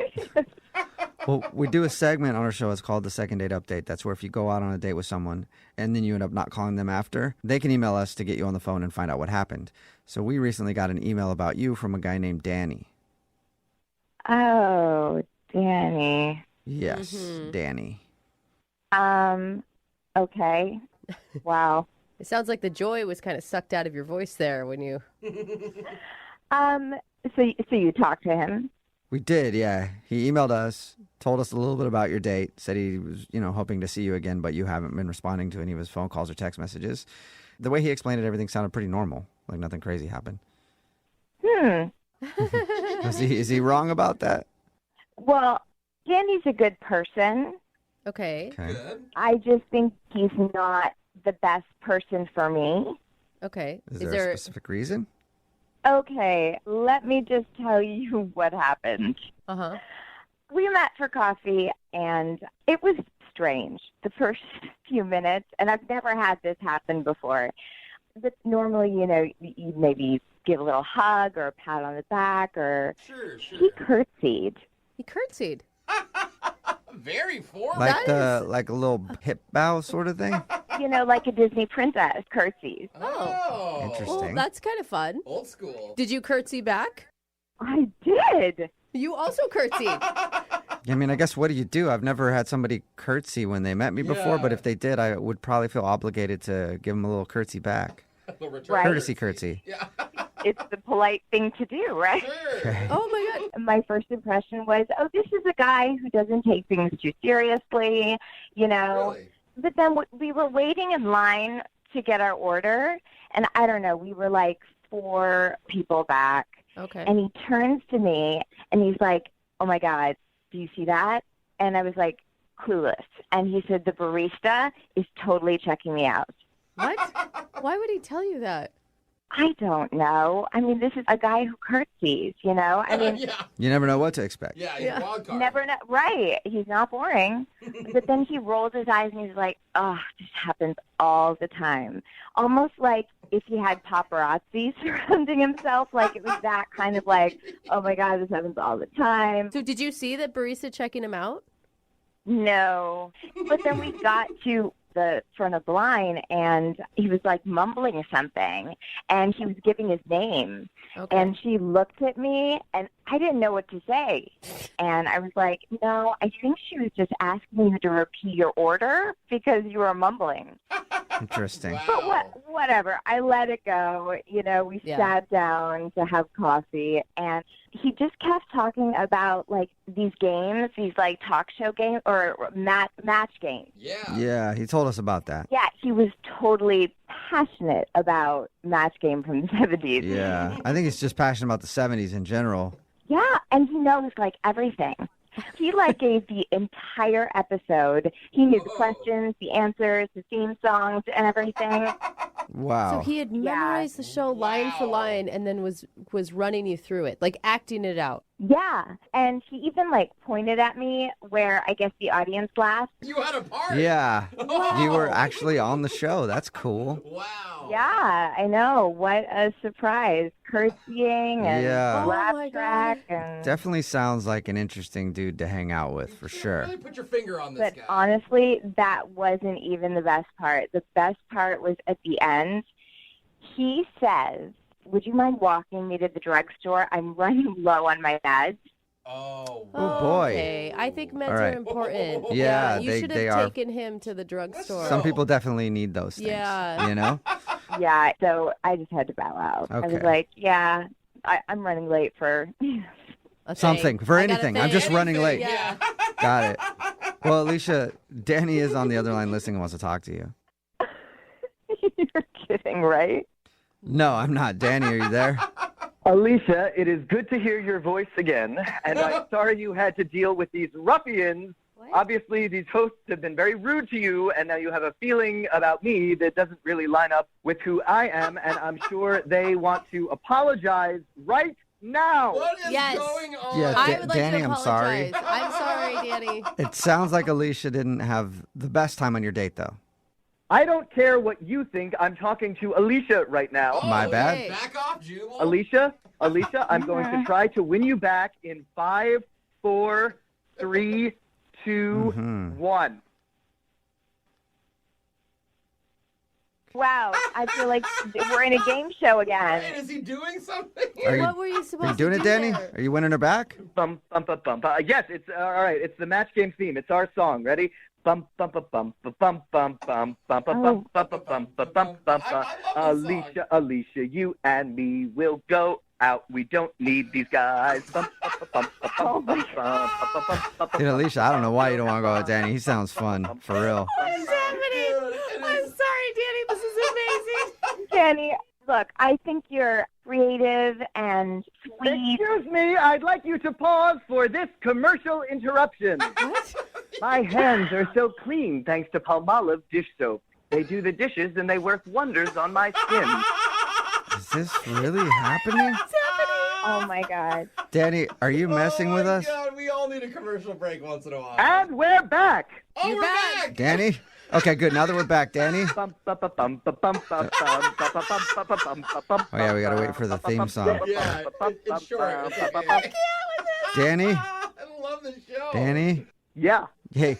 Well, we do a segment on our show. It's called the Second Date Update. That's where if you go out on a date with someone and then you end up not calling them after, they can email us to get you on the phone and find out what happened. So we recently got an email about you from a guy named Danny. Oh, Danny. Yes, Danny. Okay. Wow. It sounds like the joy was kind of sucked out of your voice there when you. So you talked to him? We did, yeah. He emailed us, told us a little bit about your date, said he was, hoping to see you again, but you haven't been responding to any of his phone calls or text messages. The way he explained it, everything sounded pretty normal, like nothing crazy happened. Is he wrong about that? Well, Danny's a good person. Okay. Good. I just think he's not the best person for me. Okay. Is there a specific reason? Okay, let me just tell you what happened. Uh-huh. We met for coffee, and it was strange the first few minutes, and I've never had this happen before. But normally, you maybe give a little hug or a pat on the back, or Sure. he curtsied. He curtsied. Very formal. Like like a little hip bow sort of thing? Like a Disney princess curtsies. Oh. Interesting. Well, that's kind of fun. Old school. Did you curtsy back? I did. You also curtsied. I mean, I guess what do you do? I've never had somebody curtsy when they met me before, but if they did, I would probably feel obligated to give them a little curtsy back. Right. Courtesy curtsy. Yeah. It's the polite thing to do, right? Sure. Oh, my God. My first impression was, oh, this is a guy who doesn't take things too seriously, Really? But then we were waiting in line to get our order, and I don't know, we were like 4 people back. Okay. And he turns to me, and he's like, oh, my God, do you see that? And I was like, clueless. And he said, the barista is totally checking me out. What? Why would he tell you that? I don't know. I mean, this is a guy who curtsies, I mean, Yeah. You never know what to expect. Yeah, he's a wild card. never know. Right. He's not boring. But then he rolls his eyes and he's like, oh, this happens all the time. Almost like if he had paparazzi surrounding himself, like it was that kind of like, oh my God, this happens all the time. So did you see that barista checking him out? No. But then we got to the front of the line and he was like mumbling something and he was giving his name. Okay. And she looked at me and I didn't know what to say. And I was like, no, I think she was just asking you to repeat your order because you were mumbling. Interesting. Wow. But whatever. I let it go. We sat down to have coffee and he just kept talking about like these games, these like talk show games or match games. Yeah. Yeah, he told us about that. Yeah, he was totally passionate about Match Game from the 70s. Yeah, I think he's just passionate about the 70s in general. Yeah, and he knows like everything. He like gave the entire episode. He knew the questions, the answers, the theme songs, and everything. Wow. So he had memorized the show line for line and then was running you through it, like acting it out. Yeah, and he even like pointed at me where I guess the audience laughed. You had a part. Yeah. Oh. You were actually on the show. That's cool. Wow. Yeah, I know. What a surprise. Curtsying and Yeah. laugh Oh, my track. God. And... Definitely sounds like an interesting dude to hang out with, for sure. Really put your finger on this But guy. honestly, that wasn't even the best part. The best part was at the end. He says, would you mind walking me to the drugstore? I'm running low on my meds. Oh. Oh, boy. Okay. I think meds All right. are important. Yeah, you should they have are. taken him to the drugstore. Some people definitely need those things. Yeah. You know? Yeah, so I just had to bow out. I was Okay. like, yeah, I'm running late for Something, for anything. I'm just running late. Yeah. Got it. Well, Alicia, Danny is on the other line listening and wants to talk to you. You're kidding, right? No, I'm not. Danny, are you there? Alicia, it is good to hear your voice again, and I'm sorry you had to deal with these ruffians. Obviously, these hosts have been very rude to you, and now you have a feeling about me that doesn't really line up with who I am, and I'm sure they want to apologize right now. What is Yes. going on? Yeah, I would like Danny, to I'm sorry. apologize. I'm sorry, Danny. It sounds like Alicia didn't have the best time on your date, though. I don't care what you think. I'm talking to Alicia right now. My bad. okay. Back off, Jubal. Alicia, I'm going to try to win you back in 5, 4, 3, 2, 1. Wow, I feel like we're in a game show again. Wait, is he doing something? What were you supposed Are you doing to it, do Danny? there? Are you winning her back? Bum, bum, bum, bum. Yes, it's all right. It's the match game theme. It's our song. Ready? Bum, bum, bum, bum, bum, bum, bum, bum, bum, bum, bum, bum, bum, bum, bum, bum. Alicia, Alicia, you and me will go out. We don't need these guys. Bum, bum, bum, bum, bum, bum, bum, bum, bum, bum. Dude, Alicia, I don't know why you don't want to go with Danny. He sounds fun, for real. What is happening? I'm sorry, Danny. This is amazing. Danny, look, I think you're creative and sweet. Excuse me, I'd like you to pause for this commercial interruption. What? My hands are so clean thanks to Palmolive dish soap. They do the dishes and they work wonders on my skin. Is this really happening? Oh my God. Danny, are you messing with us? God, we all need a commercial break once in a while. And we're back. Oh, we're back. Danny? Okay, good. Now that we're back, Danny. Bum, bum, bum, bum, bum, bum, bum, bum, bum, bum, bum, bum, bum, bum. Oh, yeah, we got to wait for the theme song. Yeah, it's short. Danny? I love the show. Danny? Yeah. Hey,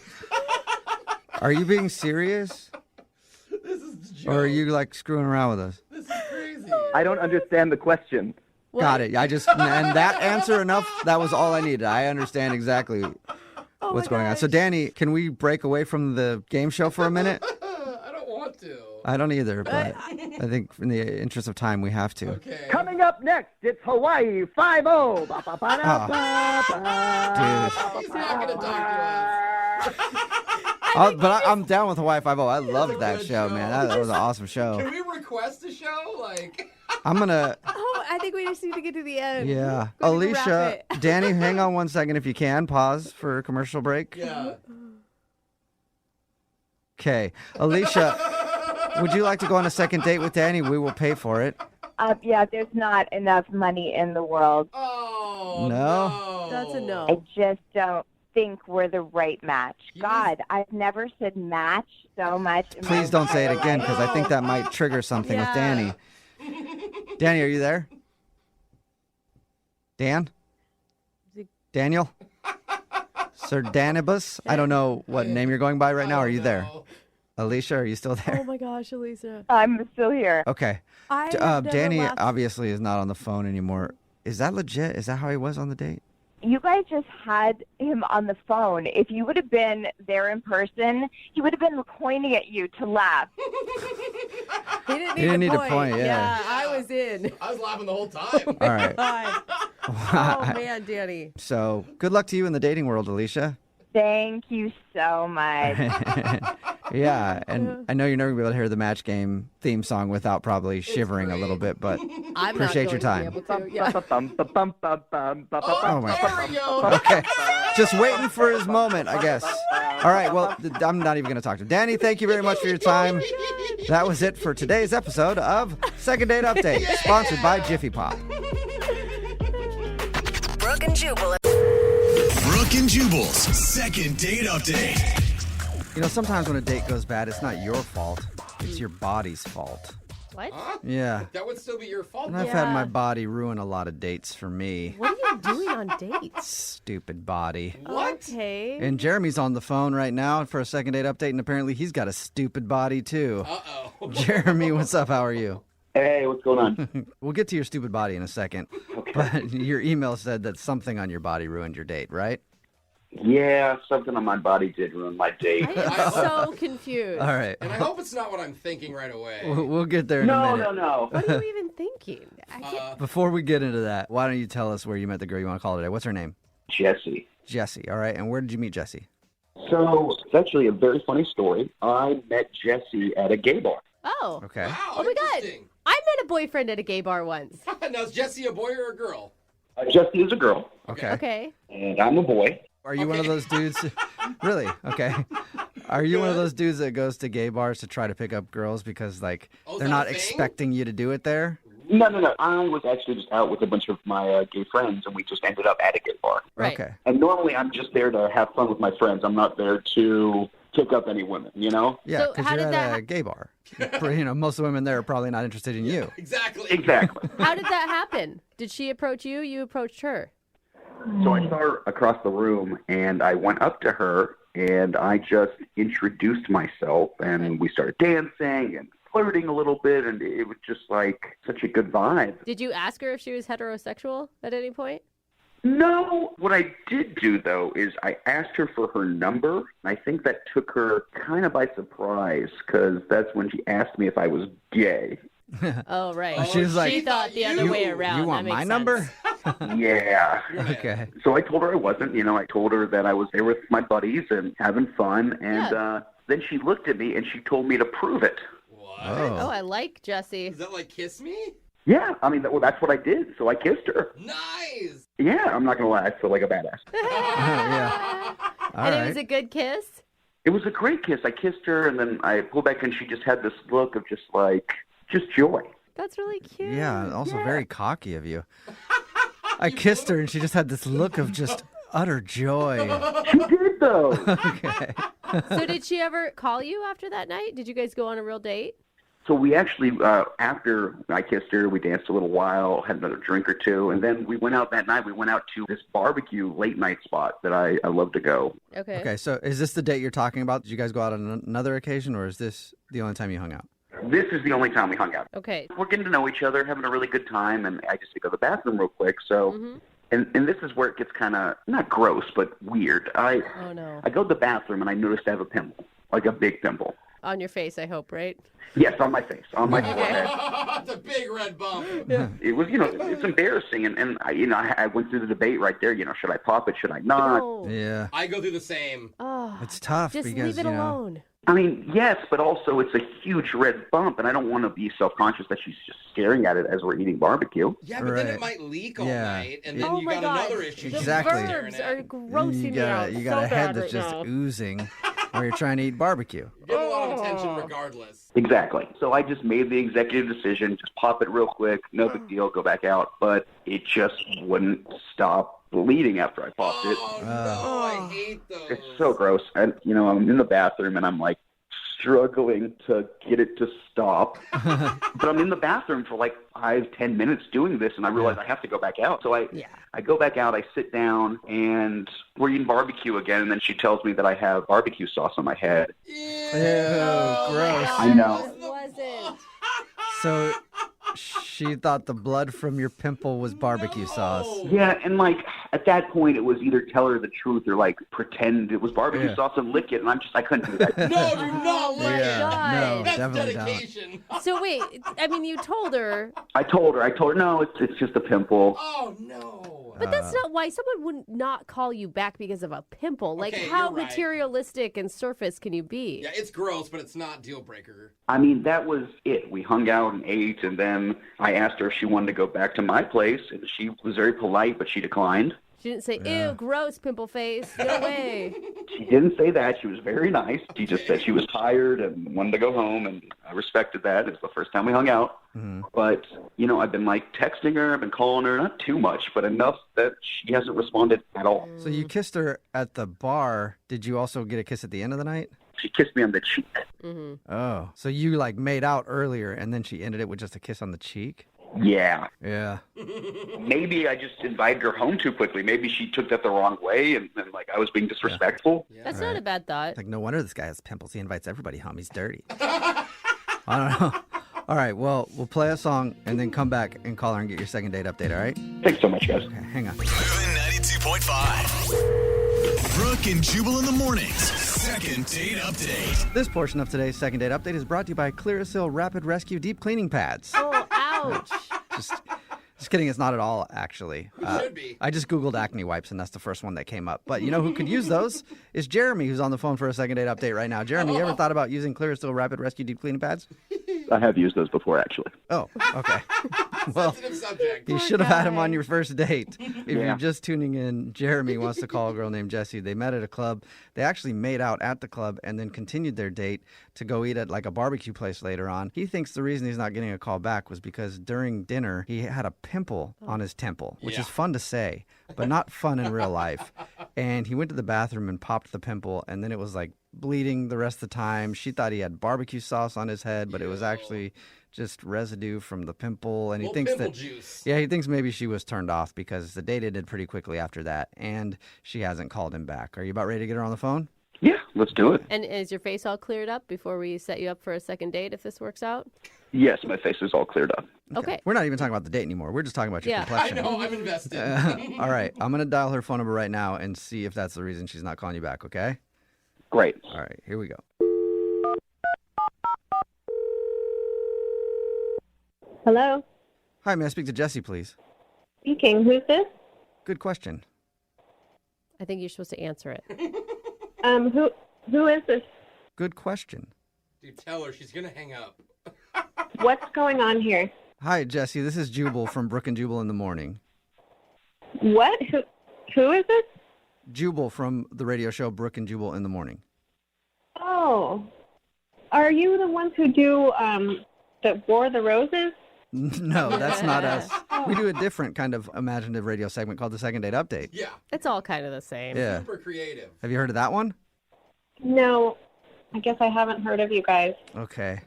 are you being serious? This is a joke. Or are you, like, screwing around with us? This is crazy. I don't understand the question. Got it. And that answer enough, that was all I needed. I understand exactly what's going on. So, Danny, can we break away from the game show for a minute? I don't want to. I don't either, but I think in the interest of time, we have to. Okay. Coming up next, it's Hawaii 5-0. Dude. He's not going to talk to us. But I'm down with Hawaii 5-0. I love that show, man. That was an awesome show. Can we request a show? Like, I'm going to... Oh, I think we just need to get to the end. Yeah. We need to Alicia, wrap it. Danny, hang on one second if you can. Pause for a commercial break. yeah. Okay. Alicia, would you like to go on a second date with Danny? We will pay for it. Yeah, there's not enough money in the world. Oh, No? That's a I no. just don't think we're the right match. God, I've never said match so much. in my Please don't say it entire again life. because I think that might trigger something with Danny. Danny, are you there? Dan? Daniel? Sir Danibus? I don't know what name you're going by right now. Are you there? Alicia, are you still Oh there? my gosh, Elisa. I'm still here. Okay. I have never Danny laughed- obviously is not on the phone anymore. Is that legit? Is that how he was on the date? You guys just had him on the phone. If you would have been there in person, he would have been pointing at you to laugh. He didn't He didn't need need to to point, yeah. I was in. I was laughing the whole time. All right. God. Oh man, Danny. So good luck to you in the dating world, Alicia. Thank you so much. Yeah, and I know you're never going to be able to hear the match game theme song without probably shivering a little bit, but I'm appreciate your not time. going to be able to. Yeah. Oh my There we go. Okay, just waiting for his moment, I guess. All right, well, I'm not even going to talk to him. Danny, thank you very much for your time. That was it for today's episode of Second Date Update, sponsored by Jiffy Pop. Brooke and Jubal. Brooke and Jubal's second date update. You know, sometimes when a date goes bad, it's not your fault. It's your body's fault. What? Yeah. That would still be your fault. And I've had my body ruin a lot of dates for me. What are you doing on dates? Stupid body. What? Okay. And Jeremy's on the phone right now for a second date update, and apparently he's got a stupid body too. Uh-oh. Jeremy, what's up? How are you? Hey, what's going on? We'll get to your stupid body in a second. But your email said that something on your body ruined your date, right? Yeah, something on my body did ruin my date. I am so confused. All right. And I hope it's not what I'm thinking right away. We'll get there in a minute. No. What are you even thinking? I can't... Before we get into that, why don't you tell us where you met the girl you want to call today? What's her name? Jessie. Jessie. All right. And where did you meet Jessie? So it's actually a very funny story. I met Jessie at a gay bar. Oh. Okay. Wow, Oh my God. interesting. I met a boyfriend at a gay bar once. Now, is Jessie a boy or a girl? Jessie is a girl, Okay. Okay. and I'm a boy. Are you one of those dudes? Really? Okay. Are you one of those dudes that goes to gay bars to try to pick up girls because, like, is they're that not a thing? expecting you to do it there? No. I was actually just out with a bunch of my gay friends, and we just ended up at a gay bar. Right. Okay. And normally I'm just there to have fun with my friends. I'm not there to pick up any women, you know? Yeah, So because how you're did at that a gay bar. Most of the women there are probably not interested in you. Exactly. Exactly. How did that happen? Did she approach you? You approached her? So I saw her across the room, and I went up to her, and I just introduced myself, and we started dancing and flirting a little bit, and it was just like such a good vibe. Did you ask her if she was heterosexual at any point? No. What I did do, though, is I asked her for her number. And I think that took her kind of by surprise, because that's when she asked me if I was gay. Oh, right. Oh, she was like, she thought the other way around. You want That my makes number? Yeah. Okay. So I told her I wasn't. I told her that I was there with my buddies and having fun. And then she looked at me and she told me to prove it. What? Oh, I like Jessie. Is that like kiss me? Yeah. I mean, that's what I did. So I kissed her. Nice. Yeah. I'm not going to lie. I feel like a badass. Yeah. All And right. it was a good kiss? It was a great kiss. I kissed her and then I pulled back and she just had this look of just joy. That's really cute. Yeah, also very cocky of you. I kissed her and she just had this look of just utter joy. She did, though. Okay. So did she ever call you after that night? Did you guys go on a real date? So we actually, after I kissed her, we danced a little while, had another drink or two, and then we went out that night. We went out to this barbecue late night spot that I love to go. Okay. Okay, so is this the date you're talking about? Did you guys go out on another occasion, or is this the only time you hung out? This is the only time we hung out. Okay. We're getting to know each other, having a really good time, and I just to go to the bathroom real quick. So, and this is where it gets kind of, not gross, but weird. Oh, no. I go to the bathroom, and I noticed I have a pimple, like a big pimple. On your face, I hope, right? Yes, on my face, on my forehead. It's a big red bump. It was, it's embarrassing, and I went through the debate right there. Should I pop it? Should I not? Oh. Yeah. I go through the same. Oh, It's tough just because, leave it alone. I mean, yes, but also it's a huge red bump, and I don't want to be self-conscious that she's just staring at it as we're eating barbecue. Yeah, but then Right. it might leak all Yeah. night, and then Oh you my got God. another issue. Exactly. The verbs are grossing me out You got so a head bad that's right just now. oozing while you're trying to eat barbecue. You're getting a lot of attention regardless. Exactly. So I just made the executive decision, just pop it real quick, no big deal, go back out. But it just wouldn't stop bleeding after I popped it. Oh, no, I hate those. It's so gross. And, I'm in the bathroom, and I'm like, struggling to get it to stop. But I'm in the bathroom for like 5-10 minutes doing this, and I realize I have to go back out. So I go back out, I sit down, and we're eating barbecue again, and then she tells me that I have barbecue sauce on my head. Ew, gross. I know. It wasn't. So she thought the blood from your pimple was barbecue sauce. Yeah, and at that point, it was either tell her the truth or pretend it was barbecue sauce and lick it, and I couldn't do that. No, do not lick it. No, That's definitely dedication. So wait, I mean, you told her, I told her, no, it's just a pimple. Oh, no. but that's not why someone would not call you back because of a pimple. Like, Okay, how you're right. materialistic and surface can you be? Yeah, it's gross, but it's not deal breaker. I mean, that was it. We hung out and ate, and then I asked her if she wanted to go back to my place, and she was very polite, but she declined. She didn't say, ew, gross, pimple face. No way. She didn't say that. She was very nice. She just said she was tired and wanted to go home, and I respected that. It's the first time we hung out. But, I've been texting her, I've been calling her, not too much, but enough that she hasn't responded at all. So you kissed her at the bar. Did you also get a kiss at the end of the night? She kissed me on the cheek. Oh, so you made out earlier and then she ended it with just a kiss on the cheek? Yeah. Yeah. Maybe I just invited her home too quickly. Maybe she took that the wrong way, and I was being disrespectful. That's not a bad thought. Like, no wonder this guy has pimples. He invites everybody home. He's dirty. I don't know. All right, well, we'll play a song and then come back and call her and get your second date update, all right? Thanks so much, guys. Okay, hang on. Moving 92.5. Brooke and Jubal in the mornings. Second date update. This portion of today's second date update is brought to you by Clearasil Rapid Rescue Deep Cleaning Pads. Oh, ouch. Just kidding, it's not at all, actually. Should be. I just Googled acne wipes, and that's the first one that came up. But you know who could use those? Is Jeremy, who's on the phone for a second date update right now. Jeremy, you ever thought about using Clearasil Rapid Rescue Deep Cleaning Pads? I have used those before, actually. Oh, okay. Well, Sensitive subject. you should have had him on your first date. If Yeah. you're just tuning in, Jeremy wants to call a girl named Jessie. They met at a club. They actually made out at the club and then continued their date to go eat at like a barbecue place later on. He thinks the reason he's not getting a call back was because during dinner he had a pimple on his temple, which is fun to say, but not fun in real life. And he went to the bathroom and popped the pimple, and then it was like bleeding the rest of the time. She thought he had barbecue sauce on his head, but it was actually just residue from the pimple. And he thinks pimple that juice. he thinks maybe she was turned off because the date ended pretty quickly after that, and she hasn't called him back. Are you about ready to get her on the phone? Yeah, let's do it. And is your face all cleared up before we set you up for a second date if this works out? Yes, my face is all cleared up. Okay. We're not even talking about the date anymore. We're just talking about your Yeah. I complexion. know, I'm invested. All right, I'm going to dial her phone number right now and see if that's the reason she's not calling you back, okay? Great. All right, here we go. Hello? Hi, may I speak to Jessie, please? Speaking. Who's this? Good question. I think you're supposed to answer it. Who is this? Good question. Dude, tell her she's gonna hang up. What's going on here? Hi, Jessie. This is Jubal from Brooke and Jubal in the morning. What? Who is this? Jubal from the radio show Brooke and Jubal in the morning. Oh. Are you the ones who do, that wore the roses? No, that's not us. We do a different kind of imaginative radio segment called the Second Date Update. Yeah, It's all kind of the same. Yeah. super creative. Have you heard of that one? No. I guess I haven't heard of you guys. Okay.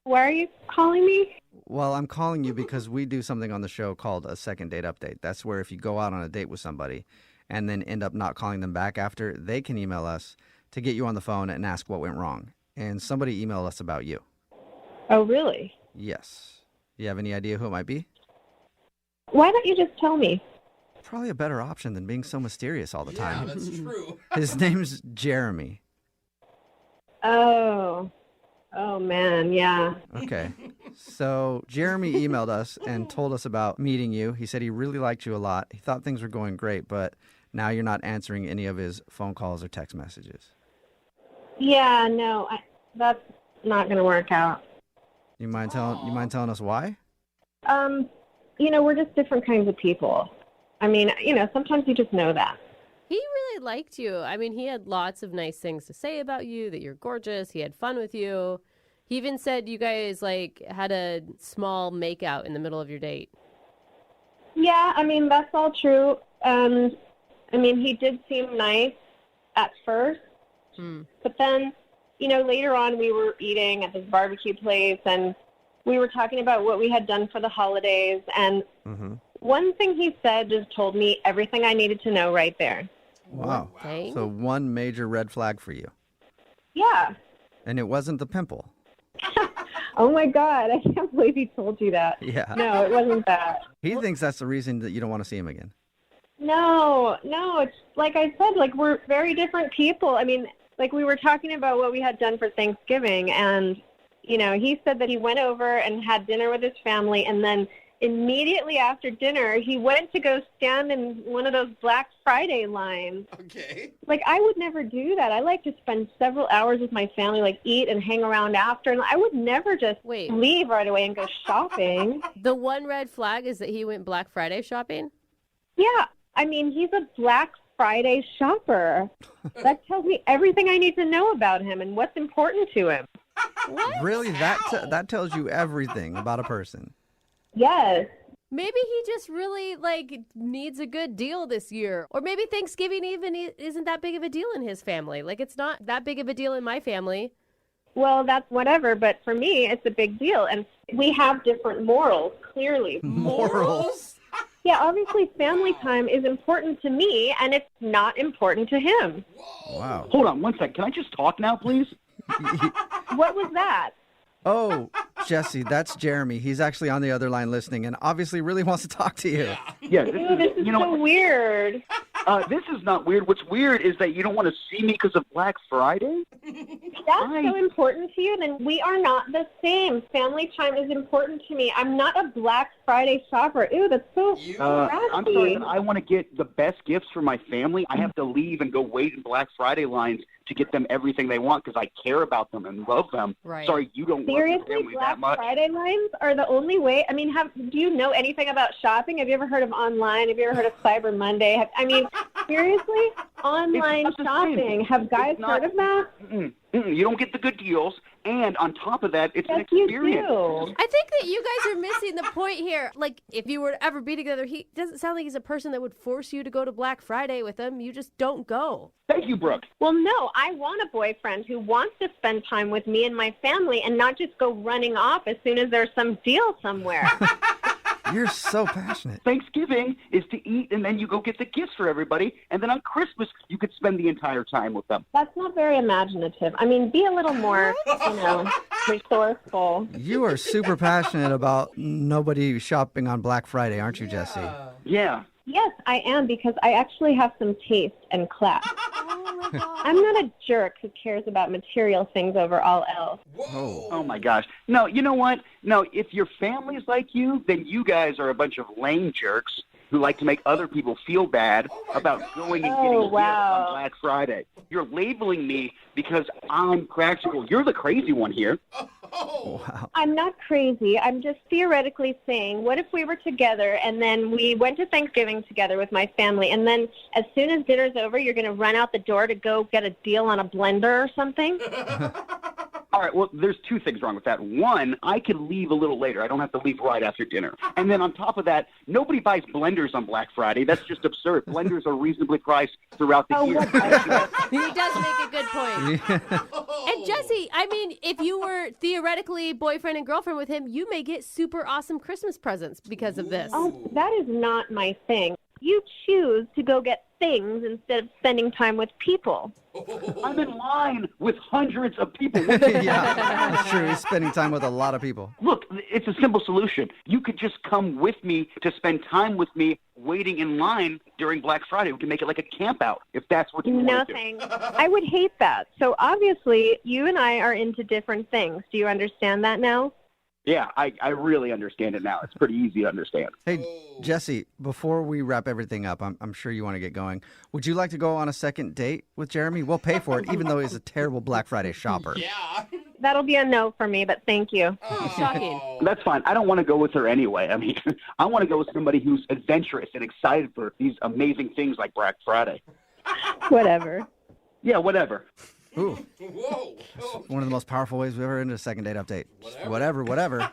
Why are you calling me? Well, I'm calling you because we do something on the show called a Second Date Update. That's where if you go out on a date with somebody and then end up not calling them back after, they can email us to get you on the phone and ask what went wrong. And somebody emailed us about you. Oh, really? Yes. You have any idea who it might be? Why don't you just tell me? Probably a better option than being so mysterious all the Yeah, time. that's true. His name's Jeremy. Oh. Oh, man, yeah. Okay. So Jeremy emailed us and told us about meeting you. He said he really liked you a lot. He thought things were going great, but now you're not answering any of his phone calls or text messages. Yeah, no, that's not going to work out. You mind telling us why? We're just different kinds of people. I mean, sometimes you just know that. He really liked you. I mean, he had lots of nice things to say about you, that you're gorgeous. He had fun with you. He even said you guys, had a small makeout in the middle of your date. Yeah, I mean, that's all true. He did seem nice at first. But then, later on we were eating at this barbecue place and we were talking about what we had done for the holidays. And one thing he said just told me everything I needed to know right there. Wow. Dang. So one major red flag for you. Yeah. And it wasn't the pimple. Oh, my God. I can't believe he told you that. Yeah. No, it wasn't that. He thinks that's the reason that you don't want to see him again. No, it's like I said, we're very different people. I mean, we were talking about what we had done for Thanksgiving, and, he said that he went over and had dinner with his family, and then immediately after dinner, he went to go stand in one of those Black Friday lines. Okay. I would never do that. I like to spend several hours with my family, eat and hang around after, and I would never just leave right away and go shopping. The one red flag is that he went Black Friday shopping? Yeah. I mean, he's a Black Friday shopper. That tells me everything I need to know about him and what's important to him. What? Really? That tells you everything about a person. Yes. Maybe he just really, needs a good deal this year. Or maybe Thanksgiving even isn't that big of a deal in his family. It's not that big of a deal in my family. Well, that's whatever, but for me, it's a big deal. And we have different morals, clearly. Morals? Yeah, obviously family time is important to me, and it's not important to him. Wow. Hold on one sec. Can I just talk now, please? What was that? Oh, Jesse, that's Jeremy. He's actually on the other line listening and obviously really wants to talk to you. Yeah, Ew, this is so weird. This is not weird. What's weird is that you don't want to see me because of Black Friday? That's so important to you, then we are not the same. Family time is important to me. I'm not a Black Friday shopper. Ew, that's so I'm sorry, but I want to get the best gifts for my family. I have to leave and go wait in Black Friday lines to get them everything they want because I care about them and love them. Right. Sorry, you don't love your family Black that much. Friday lines are the only way. I mean, do you know anything about shopping? Have you ever heard of online? Have you ever heard of Cyber Monday? Seriously? Online shopping. Have guys heard of that? You don't get the good deals, and on top of that, it's an experience. I think that you guys are missing the point here. Like, if you were to ever be together, he doesn't sound like he's a person that would force you to go to Black Friday with him. You just don't go. Thank you, Brooke. Well, no, I want a boyfriend who wants to spend time with me and my family and not just go running off as soon as there's some deal somewhere. You're so passionate. Thanksgiving is to eat, and then you go get the gifts for everybody, and then on Christmas, you could spend the entire time with them. That's not very imaginative. I mean, be a little more, resourceful. You are super passionate about nobody shopping on Black Friday, aren't you, Jesse? Yeah. Yes, I am, because I actually have some taste and class. I'm not a jerk who cares about material things over all else. Oh, my gosh. No, you know what? No, if your family's like you, then you guys are a bunch of lame jerks who like to make other people feel bad about going and getting gifts on Black Friday. You're labeling me because I'm practical. You're the crazy one here. Wow. I'm not crazy. I'm just theoretically saying, what if we were together and then we went to Thanksgiving together with my family, and then as soon as dinner's over, you're going to run out the door to go get a deal on a blender or something? All right, well, there's two things wrong with that. One, I could leave a little later. I don't have to leave right after dinner. And then on top of that, nobody buys blenders on Black Friday. That's just absurd. Blenders are reasonably priced throughout the year. He does make a good point. And Jesse, I mean, if you were theoretically boyfriend and girlfriend with him, you may get super awesome Christmas presents because of this. Oh, that is not my thing. You choose to go get things instead of spending time with people. I'm in line with hundreds of people. Yeah, that's true. He's spending time with a lot of people. Look, it's a simple solution. You could just come with me to spend time with me waiting in line during Black Friday. We can make it like a camp out if that's what you want to do. No, thanks. I would hate that. So obviously, you and I are into different things. Do you understand that now? Yeah, I really understand it now. It's pretty easy to understand. Hey, Jesse, before we wrap everything up, I'm sure you want to get going. Would you like to go on a second date with Jeremy? We'll pay for it, even though he's a terrible Black Friday shopper. Yeah. That'll be a no for me, but thank you. Shocking. That's fine. I don't want to go with her anyway. I mean, I want to go with somebody who's adventurous and excited for these amazing things like Black Friday. Whatever. Yeah, whatever. Ooh. Whoa. One of the most powerful ways we've ever ended a second date update. Whatever.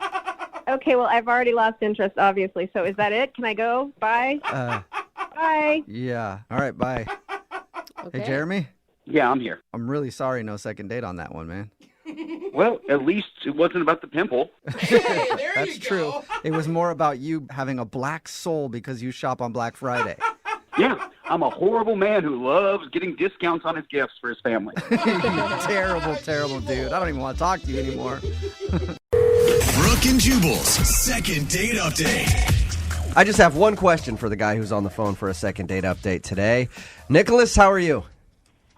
Okay, well, I've already lost interest, obviously. So is that it? Can I go? Bye. Bye. Yeah. All right, bye. Okay. Hey, Jeremy? Yeah, I'm here. I'm really sorry no second date on that one, man. Well, at least it wasn't about the pimple. That's true. It was more about you having a black soul because you shop on Black Friday. Yeah, I'm a horrible man who loves getting discounts on his gifts for his family. Terrible dude. I don't even want to talk to you anymore. Brooke and Jubal's second date update. I just have one question for the guy who's on the phone for a second date update today. Nicholas, how are you?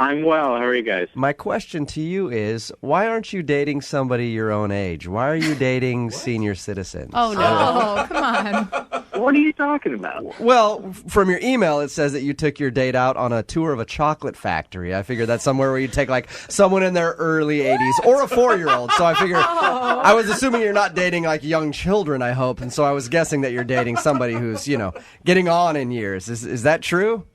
I'm well. How are you guys? My question to you is, why aren't you dating somebody your own age? Why are you dating senior citizens? Oh, no. Come on. What are you talking about? Well, from your email, it says that you took your date out on a tour of a chocolate factory. I figured that's somewhere where you take, like, someone in their early 80s or a 4-year-old. So I figured, I was assuming you're not dating, like, young children, I hope. And so I was guessing that you're dating somebody who's, getting on in years. Is that true?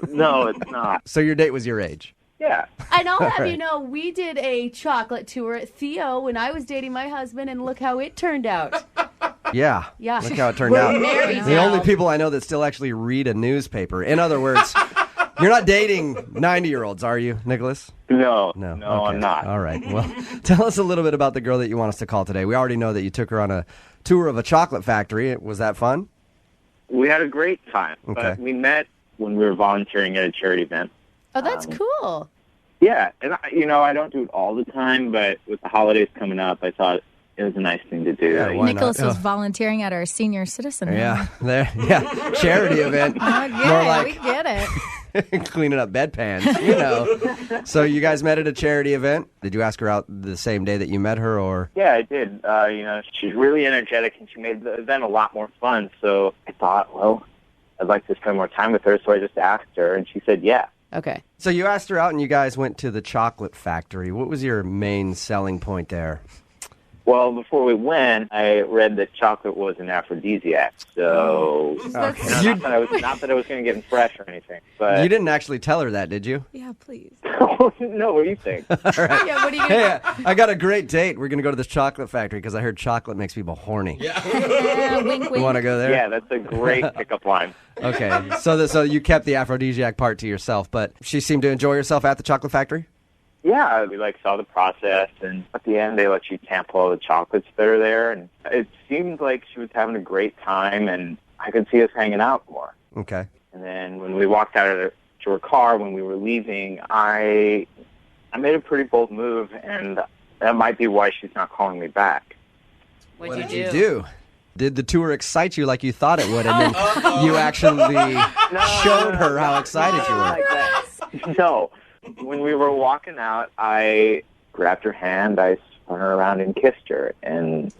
No, it's not. So your date was your age? Yeah. And I'll have you know, we did a chocolate tour at Theo when I was dating my husband, and look how it turned out. Yeah. Yeah. Look how it turned out. The only people I know that still actually read a newspaper. In other words, you're not dating 90-year-olds, are you, Nicholas? No, okay. I'm not. All right. Well, tell us a little bit about the girl that you want us to call today. We already know that you took her on a tour of a chocolate factory. Was that fun? We had a great time. Okay. But we met when we were volunteering at a charity event. Oh, that's cool. Yeah, and I don't do it all the time, but with the holidays coming up, I thought it was a nice thing to do. Yeah, Nicholas was volunteering at our senior citizen. Charity event. We get it. Cleaning up bedpans, you know. So you guys met at a charity event. Did you ask her out the same day that you met her, or? Yeah, I did. She's really energetic, and she made the event a lot more fun. So I thought, well, I'd like to spend more time with her. So I just asked her, and she said, yeah. Okay. So you asked her out, and you guys went to the chocolate factory. What was your main selling point there? Well, before we went, I read that chocolate was an aphrodisiac. So, not that I was going to get fresh or anything. But you didn't actually tell her that, did you? Yeah, please. No, what do you think? All right. Yeah, what are you Hey, I got a great date. We're going to go to this chocolate factory because I heard chocolate makes people horny. Yeah, wink, wink. You want to go there? Yeah, that's a great pickup line. Okay. So you kept the aphrodisiac part to yourself, but she seemed to enjoy herself at the chocolate factory? Yeah, we saw the process, and at the end they let you sample all the chocolates that are there, and it seemed like she was having a great time, and I could see us hanging out more. Okay. And then when we walked out to her car, when we were leaving, I made a pretty bold move, and that might be why she's not calling me back. What'd What did you do? Did the tour excite you like you thought it would, and then you actually showed her how excited you were? No. When we were walking out, I grabbed her hand, I spun her around and kissed her, and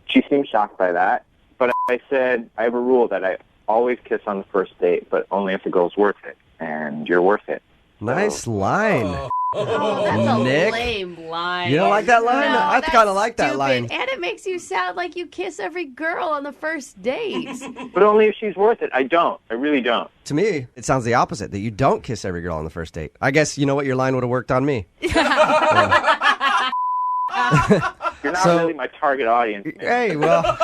she seemed shocked by that. But I said, I have a rule that I always kiss on the first date, but only if the girl's worth it, and you're worth it. Nice line. That's a Nick? lame line. You don't like that line? No, I that's kind of like that stupid. line. And it makes you sound like you kiss every girl on the first date. But only if she's worth it. I don't. I really don't. To me, it sounds the opposite, that you don't kiss every girl on the first date. I guess you know what, your line would have worked on me. You're not really my target audience. Hey, well,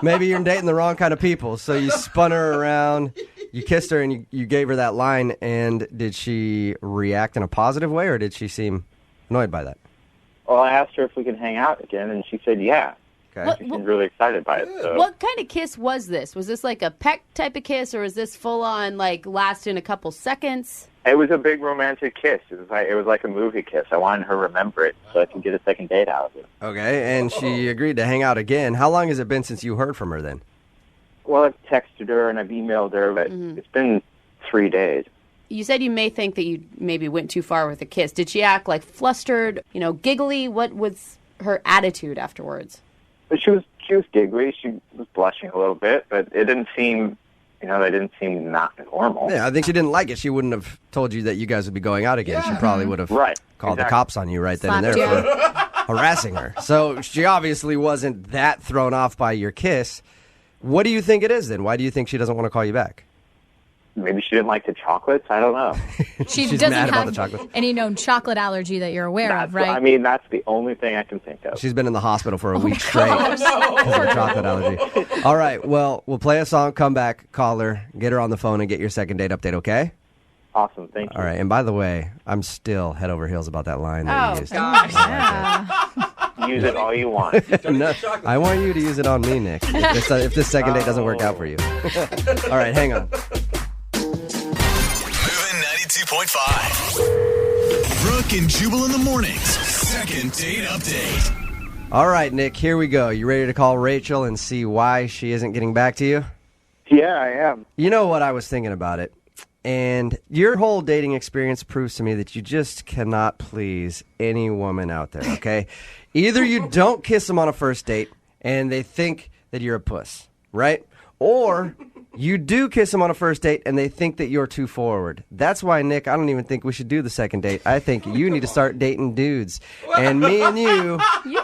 maybe you're dating the wrong kind of people. So you spun her around, you kissed her, and you gave her that line. And did she react in a positive way, or did she seem annoyed by that? Well, I asked her if we could hang out again, and she said yeah. Okay. She seemed really excited by it. So. What kind of kiss was this? Was this like a peck type of kiss, or was this full on, like, lasting a couple seconds? It was a big romantic kiss. It was like a movie kiss. I wanted her to remember it so I could get a second date out of it. Okay, and she agreed to hang out again. How long has it been since you heard from her then? Well, I've texted her and I've emailed her, but it's been 3 days. You said you may think that you maybe went too far with the kiss. Did she act like flustered, giggly? What was her attitude afterwards? But she was giggly. She was blushing a little bit, but it didn't seem, that didn't seem not normal. Yeah, I think she didn't like it. She wouldn't have told you that you guys would be going out again. She probably would have called the cops on you right then and there for harassing her. So she obviously wasn't that thrown off by your kiss. What do you think it is then? Why do you think she doesn't want to call you back? Maybe she didn't like the chocolates. I don't know. She's mad doesn't about have the chocolates. any known chocolate allergy that you're aware of, right? I mean, that's the only thing I can think of. She's been in the hospital for a week straight because of her chocolate allergy. All right, well, we'll play a song, come back, call her, get her on the phone, and get your second date update, okay? Awesome, thank you. All right, and by the way, I'm still head over heels about that line that you used. Use it all you want. No, I want you to use it on me, Nick, if this second date doesn't work out for you. All right, hang on. Moving 92.5. Brooke and Jubal in the mornings. Second date update. All right, Nick, here we go. You ready to call Rachel and see why she isn't getting back to you? Yeah, I am. You know what, I was thinking about it. And your whole dating experience proves to me that you just cannot please any woman out there, okay? Either you don't kiss them on a first date and they think that you're a puss, right? Or you do kiss them on a first date and they think that you're too forward. That's why, Nick, I don't even think we should do the second date. I think you need to start dating dudes. And me and you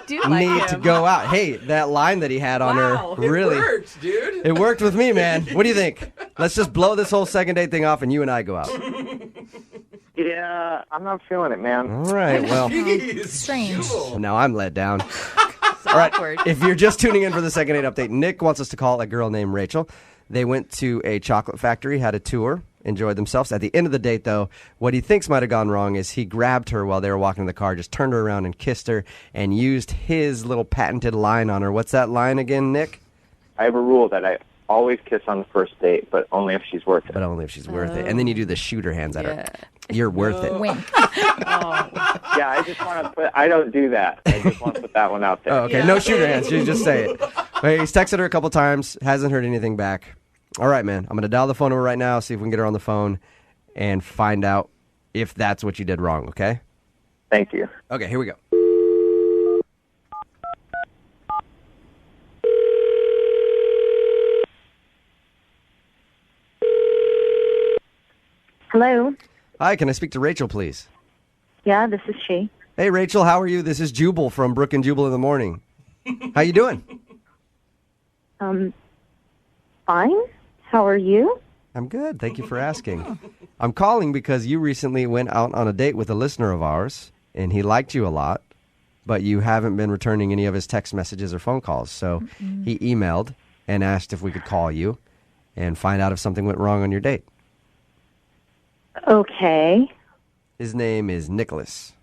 need to go out. Hey, that line that he had on her, really. It worked, dude. It worked with me, man. What do you think? Let's just blow this whole second date thing off and you and I go out. Yeah, I'm not feeling it, man. All right, well. Strange. Now I'm let down. All right, if you're just tuning in for the second date update, Nick wants us to call a girl named Rachel. They went to a chocolate factory, had a tour, enjoyed themselves. At the end of the date, though, what he thinks might have gone wrong is he grabbed her while they were walking in the car, just turned her around and kissed her, and used his little patented line on her. What's that line again, Nick? I have a rule that I always kiss on the first date, but only if she's worth it. But only if she's worth it. And then you do the shooter hands at her. You're worth it. Wink. Yeah, I just want to put. I don't do that. I just want to put that one out there. Oh, okay. No shooter hands. You just say it. Okay, he's texted her a couple times, hasn't heard anything back. All right, man. I'm going to dial the phone number right now, see if we can get her on the phone. and find out if that's what you did wrong, okay? Thank you. Okay, here we go. Hello. Hi, can I speak to Rachel, please? Yeah, this is she. Hey, Rachel, how are you? This is Jubal from Brooke and Jubal in the morning. How you doing? Fine. How are you? I'm good. Thank you for asking. I'm calling because you recently went out on a date with a listener of ours, and he liked you a lot, but you haven't been returning any of his text messages or phone calls. So he emailed and asked if we could call you and find out if something went wrong on your date. Okay. His name is Nicholas.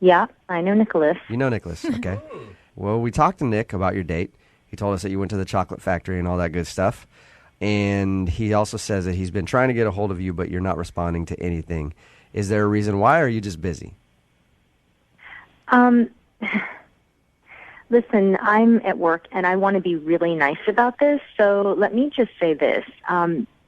Yeah, I know Nicholas. You know Nicholas, okay. Well, we talked to Nick about your date. He told us that you went to the chocolate factory and all that good stuff. And he also says that he's been trying to get a hold of you, but you're not responding to anything. Is there a reason why, or are you just busy? Listen, I'm at work, and I want to be really nice about this, so let me just say this.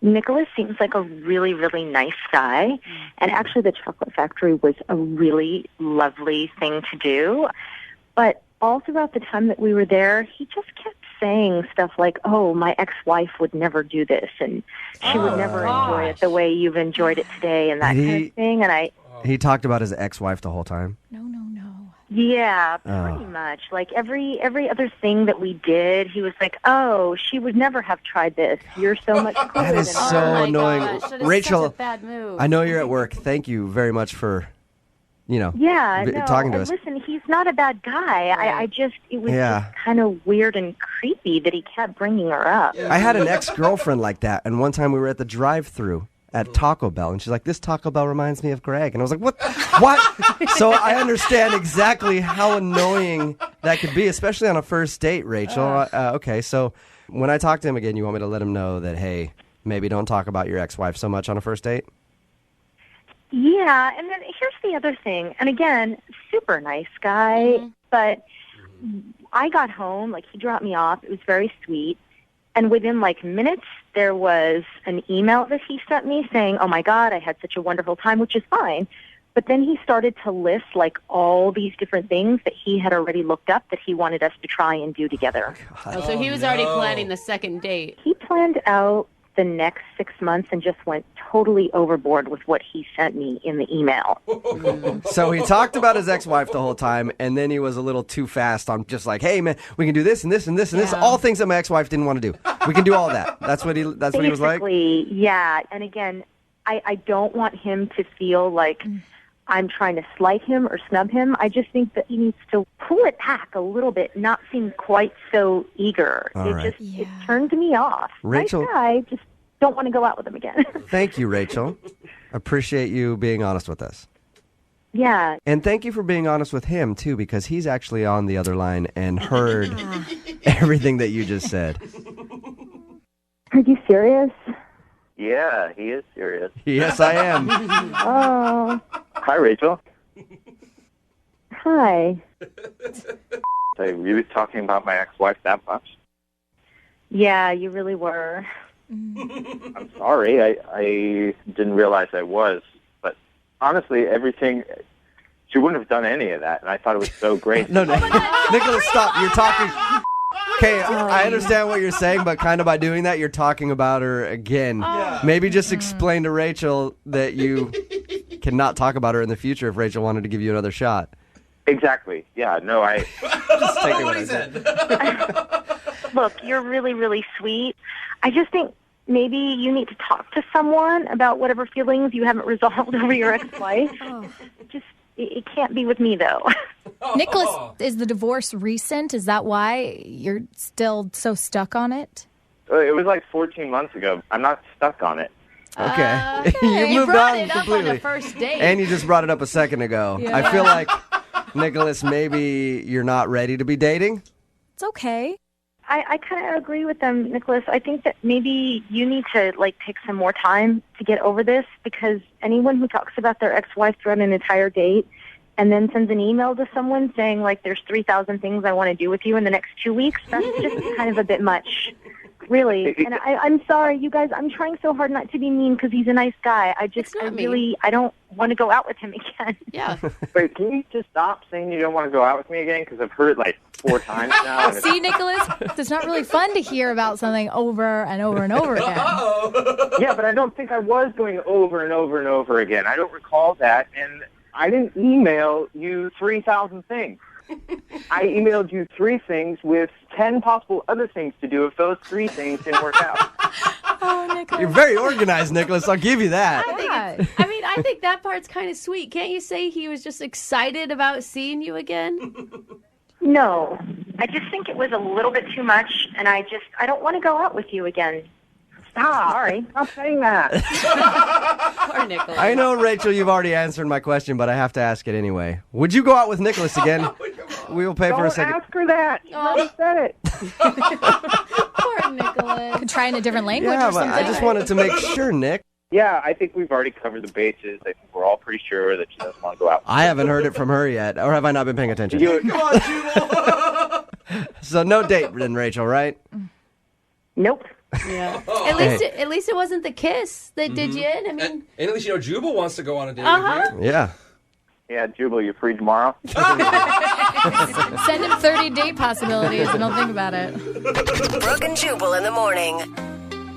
Nicholas seems like a really, really nice guy, and actually the chocolate factory was a really lovely thing to do. But all throughout the time that we were there, he just kept saying stuff like, oh, my ex-wife would never do this, and she would never enjoy it the way you've enjoyed it today, and that kind of thing. And He talked about his ex-wife the whole time? yeah, pretty much. Like every other thing that we did, he was like, oh, she would never have tried this. You're so much cooler That is than her. so annoying. Rachel, such a bad move. I know you're at work. Thank you very much for, Yeah, no, talking to and us. listen, he's not a bad guy. It was just kind of weird and creepy that he kept bringing her up. I had an ex-girlfriend like that, and one time we were at the drive-thru at Taco Bell, and she's like, this Taco Bell reminds me of Greg. And I was like, what? So I understand exactly how annoying that could be, especially on a first date, Rachel. Okay, so when I talk to him again, you want me to let him know that, hey, maybe don't talk about your ex-wife so much on a first date? Yeah, and then here's the other thing. And again, super nice guy, but I got home, like he dropped me off. It was very sweet. And within minutes, there was an email that he sent me saying, oh my God, I had such a wonderful time, which is fine. But then he started to list all these different things that he had already looked up that he wanted us to try and do together. So he was already planning the second date. He planned out the next 6 months and just went totally overboard with what he sent me in the email. So he talked about his ex-wife the whole time, and then he was a little too fast on just like, hey, man, we can do this and this and this and this. All things that my ex-wife didn't want to do. We can do all that. That's what he was like? Basically, yeah. And again, I don't want him to feel like I'm trying to slight him or snub him. I just think that he needs to pull it back a little bit, not seem quite so eager. It turned me off. Rachel, nice guy, just don't want to go out with him again. Thank you, Rachel. Appreciate you being honest with us. Yeah. And thank you for being honest with him, too, because he's actually on the other line and heard everything that you just said. Are you serious? Yeah, he is serious. Yes, I am. Oh. Hi, Rachel. Hi. Are you really talking about my ex-wife that much? Yeah, you really were. I'm sorry. I didn't realize I was. But honestly, she wouldn't have done any of that, and I thought it was so great. No, Nicholas, stop. You're talking... Okay, I understand what you're saying, but kind of by doing that, you're talking about her again. Maybe just explain to Rachel that you cannot talk about her in the future if Rachel wanted to give you another shot. Exactly. Yeah, no, I... Just take what I said. Look, you're really, really sweet. I just think maybe you need to talk to someone about whatever feelings you haven't resolved over your ex-wife. It can't be with me, though. Nicholas, is the divorce recent? Is that why you're still so stuck on it? It was 14 months ago. I'm not stuck on it. Okay. You moved brought on it up completely. on the first date. And you just brought it up a second ago. Yeah. I feel like, Nicholas, maybe you're not ready to be dating? It's okay. I kind of agree with them, Nicholas. I think that maybe you need to take some more time to get over this, because anyone who talks about their ex-wife throughout an entire date and then sends an email to someone saying there's 3,000 things I want to do with you in the next 2 weeks, that's just kind of a bit much Really. And I'm sorry, you guys. I'm trying so hard not to be mean because he's a nice guy. I don't want to go out with him again. Yeah. Wait, can you just stop saying you don't want to go out with me again? Because I've heard it like 4 times now. And See, Nicholas, it's not really fun to hear about something over and over and over again. Yeah, but I don't think I was going over and over and over again. I don't recall that, and I didn't email you 3,000 things. I emailed you 3 things with 10 possible other things to do if those 3 things didn't work out. Oh, Nicholas. You're very organized, Nicholas. I'll give you that. I think that part's kind of sweet. Can't you say he was just excited about seeing you again? No. I just think it was a little bit too much, and I don't want to go out with you again. Stop. Sorry. Stop saying that. Poor Nicholas. I know, Rachel, you've already answered my question, but I have to ask it anyway. Would you go out with Nicholas again? We will pay for a second. Don't ask her that. You already said it. Poor Nicholas. Could try in a different language Yeah, or but something. I just wanted to make sure, Nick. Yeah, I think we've already covered the bases. I think we're all pretty sure that she doesn't want to go out. I haven't heard it from her yet, or have I not been paying attention? Come on, Jubal. So no date then, Rachel, right? Nope. Yeah. Hey. At least it wasn't the kiss that did you in. I mean, And at least Jubal wants to go on a date Uh-huh. with you. Yeah. Yeah, Jubal, you free tomorrow? Send him 30 date possibilities and he'll think about it. Brooke and Jubal in the morning.